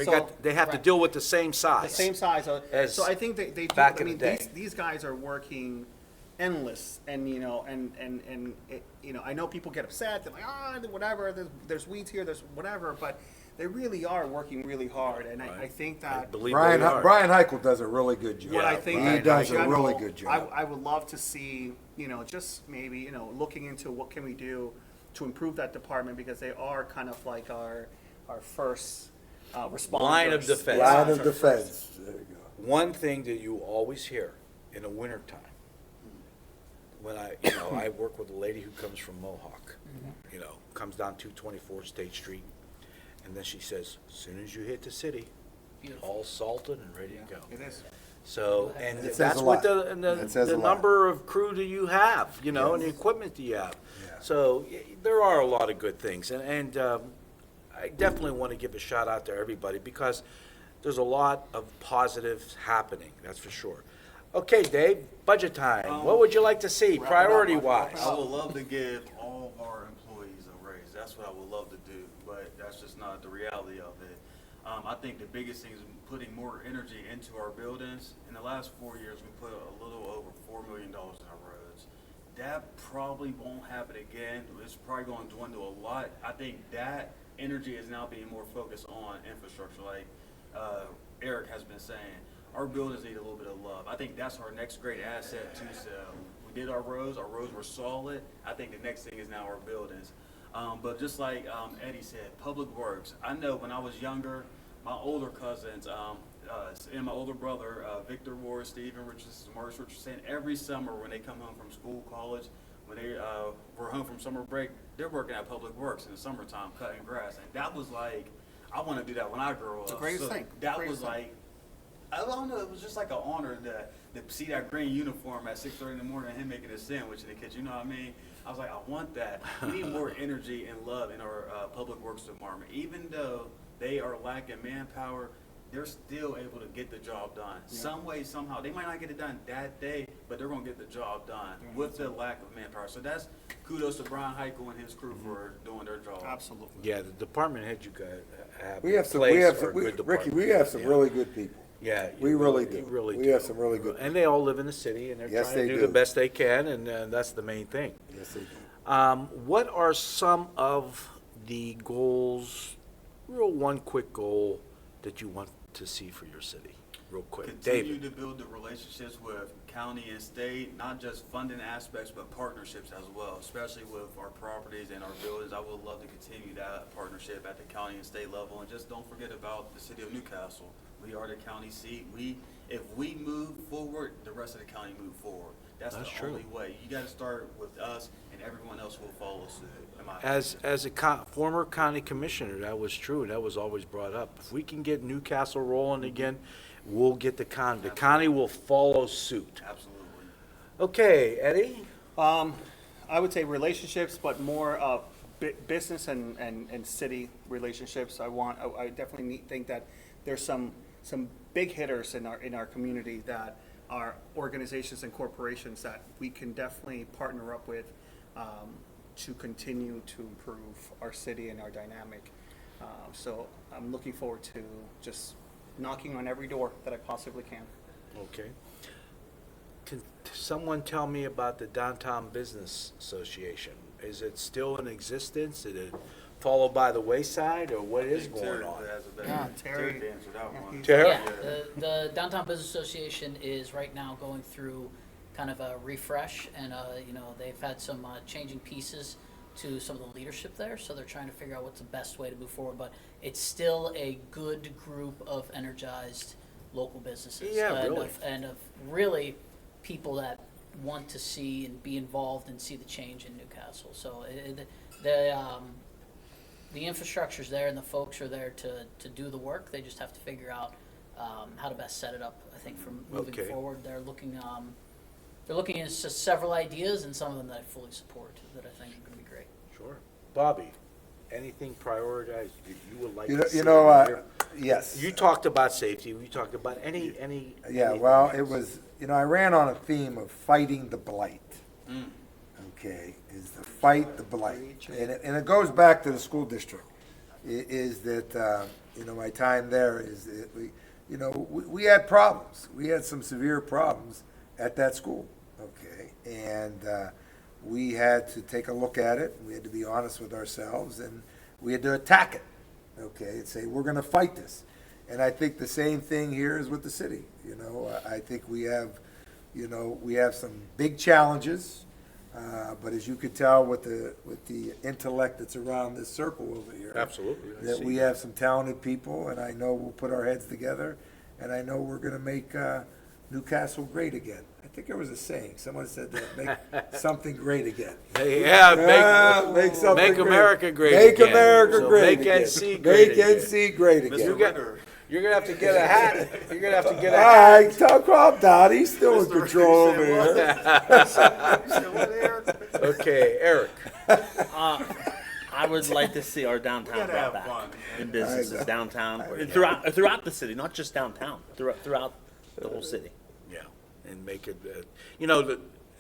They have to deal with the same size. The same size. as So I think they do. back I in the mean, day. these guys are working endless, and I know people get upset. They're like, whatever. There's weeds here. There's whatever, but they really are working really hard, and I think I that. believe Brian, they are. Brian Heichel does a really good job. What I think He that does in a really general, good job. I would love to see, just maybe, looking into what can we do to improve that department, because they are kind of like our first responders. Line of defense. Yeah, Line it's of our first. defense. There you go. One thing that you always hear in the wintertime, when I work with a lady who comes from Mohawk, comes down 224 State Street, and then she says, as soon as you hit the city, Beautiful. all salted and ready to go. It is. So, and It says that's a what lot. It says the a lot. number of crew that you have, and the equipment that you have. Yeah. So there are a lot of good things, and I definitely want to give a shout out to everybody because there's a lot of positives happening, that's for sure. Okay, Dave, budget time. What would you like to see, wrap it up, priority-wise? I would love to give all of our employees a raise. That's what I would love to do, but that's just not the reality of it. I think the biggest thing is putting more energy into our buildings. In the last 4 years, we put a little over $4 million in our roads. That probably won't happen again. It's probably going to dwindle a lot. I think that energy is now being more focused on infrastructure, like Eric has been saying. Our buildings need a little bit of love. I think that's our next great asset to sell. We did our roads were solid. I think the next thing is now our buildings. But just like Eddie said, public works. I know when I was younger, my older cousins and my older brother, Victor Ward, Stephen Richardson, Maurice Richardson, every summer when they come home from school, college, when they were home from summer break, they're working at public works in the summertime, cutting grass. And that was like, I want to do that when I grow up. It's the greatest thing. That Greatest was thing. like, I don't know, it was just like an honor to see that green uniform at 6:30 in the morning and him making a sandwich in the kitchen, you know what I mean? I was like, I want that. We need more energy and love in our public works department. Even though they are lacking manpower, they're still able to get the job done. Some way, somehow. They might not get it done that day, but they're going to get the job done with the lack of manpower. So that's kudos to Brian Heichel and his crew for doing their job. Absolutely. Yeah, the department head you guys have We have some, in place we have are some, a good Ricky, we department. have some Yeah. really good people. Yeah. We you really you do. really We do. have some really good And they all live in the city, and they're Yes, trying to they do do. the best they can, and that's the main thing. Yes, they do. What are some of the goals, real one quick goal, that you want to see for your city? Real quick, Continue David. to build the relationships with county and state, not just funding aspects, but partnerships as well, especially with our properties and our buildings. I would love to continue that partnership at the county and state level. And just don't forget about the city of Newcastle. We are the county seat. If we move forward, the rest of the county move forward. That's the true. only way. You got to start with us, and everyone else will follow suit. As a former county commissioner, that was true. That was always brought up. If we can get Newcastle rolling again, we'll get the county. The county will follow suit. Absolutely. Okay, Eddie? I would say relationships, but more of business and city relationships. I definitely think that there's some big hitters in our community that are organizations and corporations that we can definitely partner up with to continue to improve our city and our dynamic. So I'm looking forward to just knocking on every door that I possibly can. Okay. Can someone tell me about the Downtown Business Association? Is it still in existence? Did it fall by the wayside, or what is going on? Terry. Terry answered that one. Terry? Yeah, the Downtown Business Association is right now going through kind of a refresh, and they've had some changing pieces to some of the leadership there, so they're trying to figure out what's the best way to move forward. But it's still a good group of energized local businesses, and of really people that want to see and be involved and see the change in Newcastle. So the infrastructure's there and the folks are there to do the work. They just have to figure out how to best set it up. I think from moving forward, they're looking into several ideas, and some of them that I fully support that I think are going to be great. Sure. Bobby, anything prioritized that you would like to see? Yes. You talked about safety. We talked about any. Yeah, well, it was, I ran on a theme of fighting the blight. Okay, is the fight the blight. And it goes back to the school district, is that, my time there is that we had problems. We had some severe problems at that school, okay? And we had to take a look at it. We had to be honest with ourselves, and we had to attack it, okay, and say, we're going to fight this. And I think the same thing here is with the city. I think we have some big challenges, but as you could tell with the intellect that's around this circle over here, Absolutely. that we have some talented people, and I know we'll put our heads together, and I know we're going to make Newcastle great again. I think there was a saying. Someone said that, make something great again. Make something make great. America great Make again. America So great make again. NC great Make again. NC great again. You're gonna have to get a hat. You're gonna have to get a All hat. right, calm down. He's still in control over here. Okay, Eric. I would like to see our downtown gotta brought have back fun. in businesses downtown, throughout the city, not just downtown, throughout the whole city. Yeah, and make it.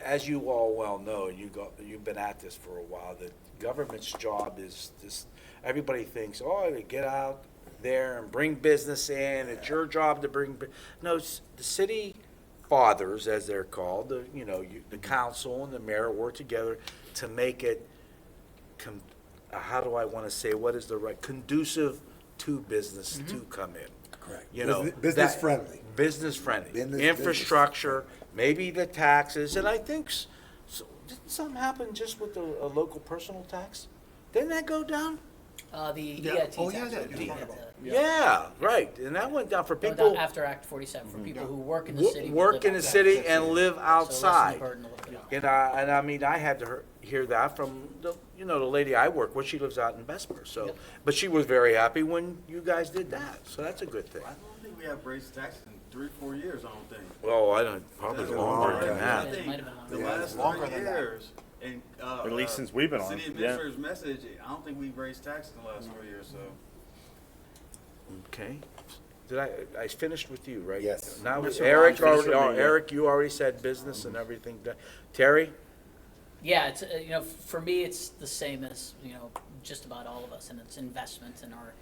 As you all well know, you've been at this for a while. The government's job is this. Everybody thinks, to get out there and bring business in. It's your job to bring. No, the city fathers, as they're called, the council and the mayor work together to make it. How do I want to say? What is the right conducive to business to come in? Correct. Business friendly. Business friendly. Business- Infrastructure, maybe the taxes, and I think, didn't something happen just with the local personal tax? Didn't that go down? The EIT tax. Yeah, right, and that went down for Went people down after Act 47 for people who work in the city. but work live in the outside. city and live So outside. lessen the burden a little bit. And I mean, I had to hear that from the lady I work with. She lives out in Bessemer, so, but she was very happy when you guys did that, so that's a good thing. I don't think we have raised taxes in 3-4 years, I don't think. Well, I don't, probably That's longer longer than I that. It might think have been the longer. last Longer 3 than that. years, and At least since we've been on, city yeah. administrator's message, I don't think we've raised taxes in the last 4 years, so. Okay. Did I finished with you, right? Yes. Now, Mr. Eric, Ron, finish with me, yeah. Eric, you already said business and everything. Terry? Yeah, it's for me it's the same as just about all of us, and it's investment in our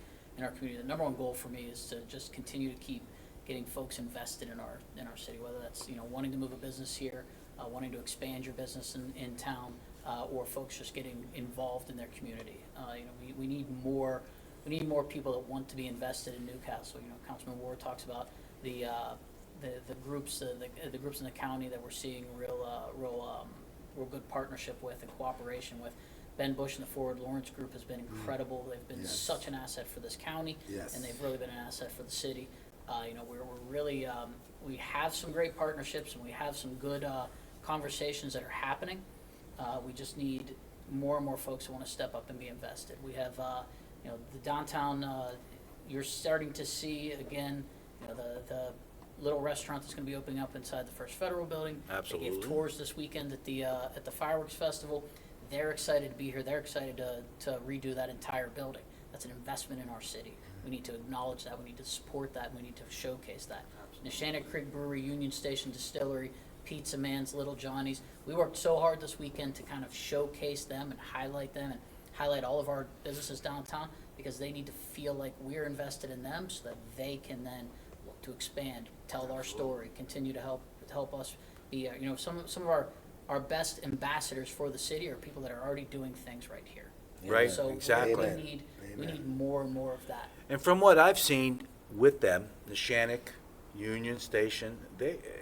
community. The number one goal for me is to just continue to keep getting folks invested in our city, whether that's wanting to move a business here, wanting to expand your business in town, or folks just getting involved in their community. We need more we need more people that want to be invested in Newcastle. You know, Councilman Ward talks about the groups, the groups in the county that we're seeing real good partnership with and cooperation with. Ben Bush and the Forward Lawrence Group has been incredible. They've been such an asset for this county, and they've really been an asset for the city. You know, we're really, we have some great partnerships, and we have some good conversations that are happening. We just need more and more folks who want to step up and be invested. We have, you know, the downtown, you're starting to see, again, you know, the little restaurant that's going to be opening up inside the First Federal Building. Absolutely. They gave tours this weekend at the fireworks festival. They're excited to be here. They're excited to redo that entire building. That's an investment in our city. We need to acknowledge that. We need to support that. We need to showcase that. Neshannock Creek Brewery, Union Station Distillery, Pizza Man's, Little Johnny's. We worked so hard this weekend to kind of showcase them and highlight all of our businesses downtown, because they need to feel like we're invested in them so that they can then look to expand, tell our story, continue to help us be, you know, some of our best ambassadors for the city are people that are already doing things right here. Right, So exactly. we need more and more of that. And from what I've seen with them, the Shannock, Union Station,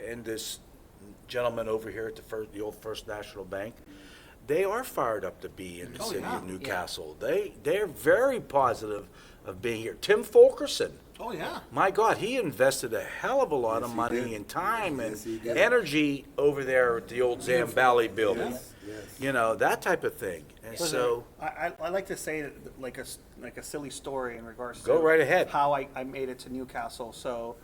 and this gentleman over here at the old First National Bank, they are fired up to be in the city of Newcastle. They're very positive of being here. Tim Fulkerson. Oh, yeah. My God, he invested a hell of a lot of money and time and energy over there at the old Zambali building. You know, that type of thing. And so, I like to say like a silly story in regards to go right ahead. how I made it to Newcastle. So,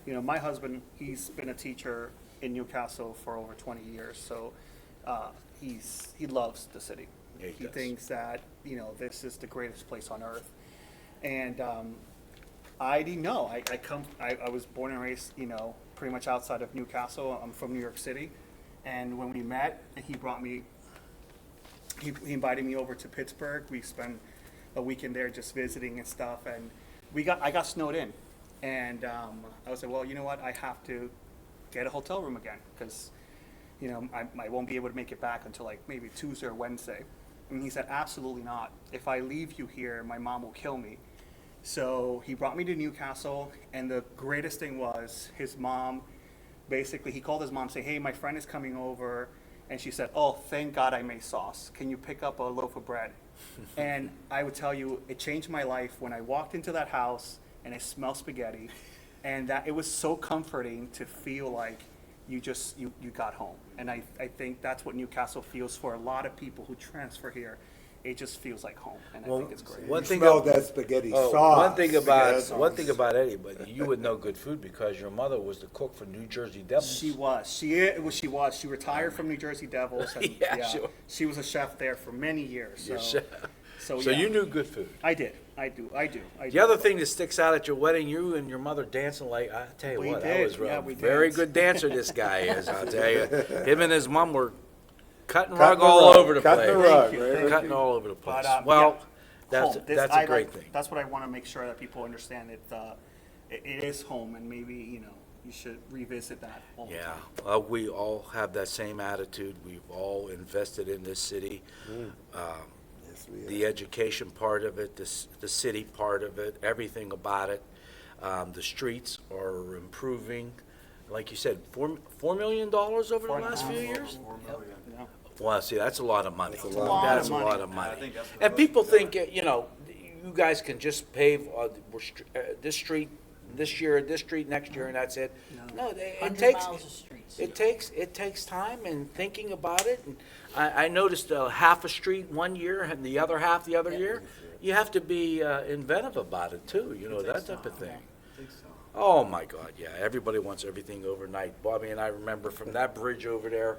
you know, my husband, he's been a teacher in Newcastle for over 20 years. So he loves the city. Yeah, he does. Thinks that, you know, this is the greatest place on earth. And I didn't know. I was born and raised, you know, pretty much outside of Newcastle. I'm from New York City. And when we met, he invited me over to Pittsburgh. We spent a weekend there just visiting and stuff. And I got snowed in. And I was like, well, you know what? I have to get a hotel room again, because, you know, I won't be able to make it back until like maybe Tuesday or Wednesday. And he said, absolutely not. If I leave you here, my mom will kill me. So he brought me to Newcastle, and the greatest thing was his mom, basically, he called his mom and said, hey, my friend is coming over. And she said, oh, thank God I made sauce. Can you pick up a loaf of bread? And I would tell you, it changed my life when I walked into that house and I smelled spaghetti. And that it was so comforting to feel like you got home. And I think that's what Newcastle feels for a lot of people who transfer here. It just feels like home, and I think it's great. One thing Smell that spaghetti sauce. One thing about Eddie, but you would know good food because your mother was the cook for New Jersey Devils. She was. She retired from New Jersey Devils. And, Sure. She was a chef there for many years. Your So, chef. so, yeah. You knew good food. I did. I do. The other thing that sticks out at your wedding, you and your mother dancing like, I tell you We what, did. I was Yeah, a we very danced. good dancer this guy is, I'll tell you. Him and his mom were cutting Cutting rug the all rug, over the place. cutting the rug, you, right? thank Cutting all over the place. But, Well, yeah. Home. that's a great thing. That's what I want to make sure that people understand. It is home, and maybe, you know, you should revisit that all the Yeah, time. we all have that same attitude. We've all invested in this city. Yes, we The education part of it, the city part of it, everything about it. The streets are improving. Like you said, $4 million over the last few years? Yeah. Well, see, that's a lot of money. That's a lot That's of a money. lot of I money. think that's the And most people think, important. you know, you guys can just pave this street this year, this street next year, and that's it. No, it 100 takes, miles of streets. it takes time and thinking about it. And I noticed half a street one year and the other half the other year. You have to be inventive about it too, you know, that type of thing. Oh my God, yeah, everybody wants everything overnight. Bobby and I remember from that bridge over there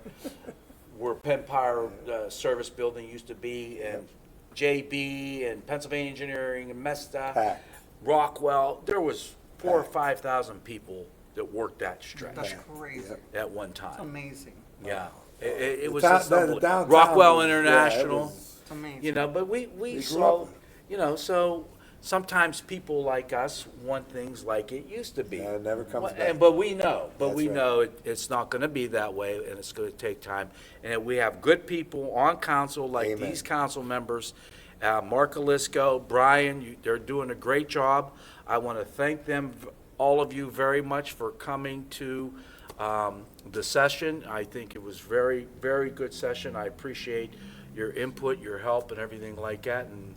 where Penpire Service Building used to be, and JB and Pennsylvania Engineering and Mesta, Packed. Rockwell, there was 4,000 or 5,000 people that worked that stretch That's crazy. at one It's time. amazing. Yeah, it was The just downtown unbelievable. was- Rockwell yeah, it International. was- It's amazing. You know, but we grew saw, up. you know, so sometimes people like us want things like it used to be. Yeah, it never comes Well, back. But we know, That's right. it's not gonna be that way, and it's gonna take time. And we have good people on council, like Amen. these council members, Mark Alisco, Brian, they're doing a great job. I want to thank them, all of you, very much for coming to the session. I think it was very, very good session. I appreciate your input, your help, and everything like that. And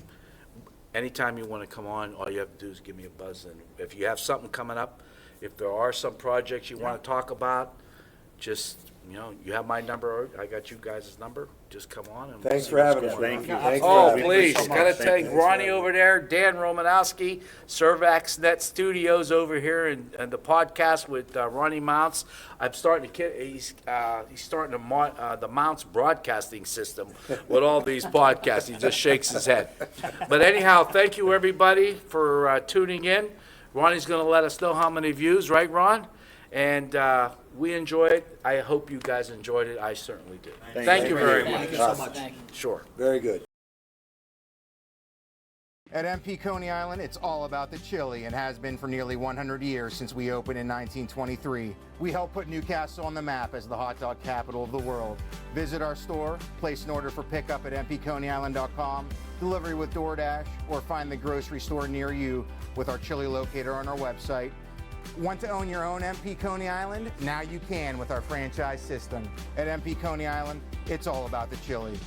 anytime you want to come on, all you have to do is give me a buzz. And if you have something coming up, if there are some projects you want to talk about, just, you have my number. I got you guys' number. Just come on. And Thanks we'll for see having what's us. going on. Thank you. Thanks for Oh, having us. please, so much. gotta Thank thank Ronnie over there, Dan Romanowski, Servax Net Studios over here, and the podcast with Ronnie Mounts. I'm starting to he's starting to the Mounts broadcasting system with all these podcasts. He just shakes his head. But anyhow, thank you everybody for tuning in. Ronnie's going to let us know how many views, right, Ron? And we enjoy it. I hope you guys enjoyed it. I certainly did. Thank you very much. Thank you so much. Thank you. Sure. Very good. At MP Coney Island, it's all about the chili and has been for nearly 100 years since we opened in 1923. We help put Newcastle on the map as the hot dog capital of the world. Visit our store, place an order for pickup at mpconeyisland.com, delivery with DoorDash, or find the grocery store near you with our chili locator on our website. Want to own your own MP Coney Island? Now you can with our franchise system. At MP Coney Island, it's all about the chili.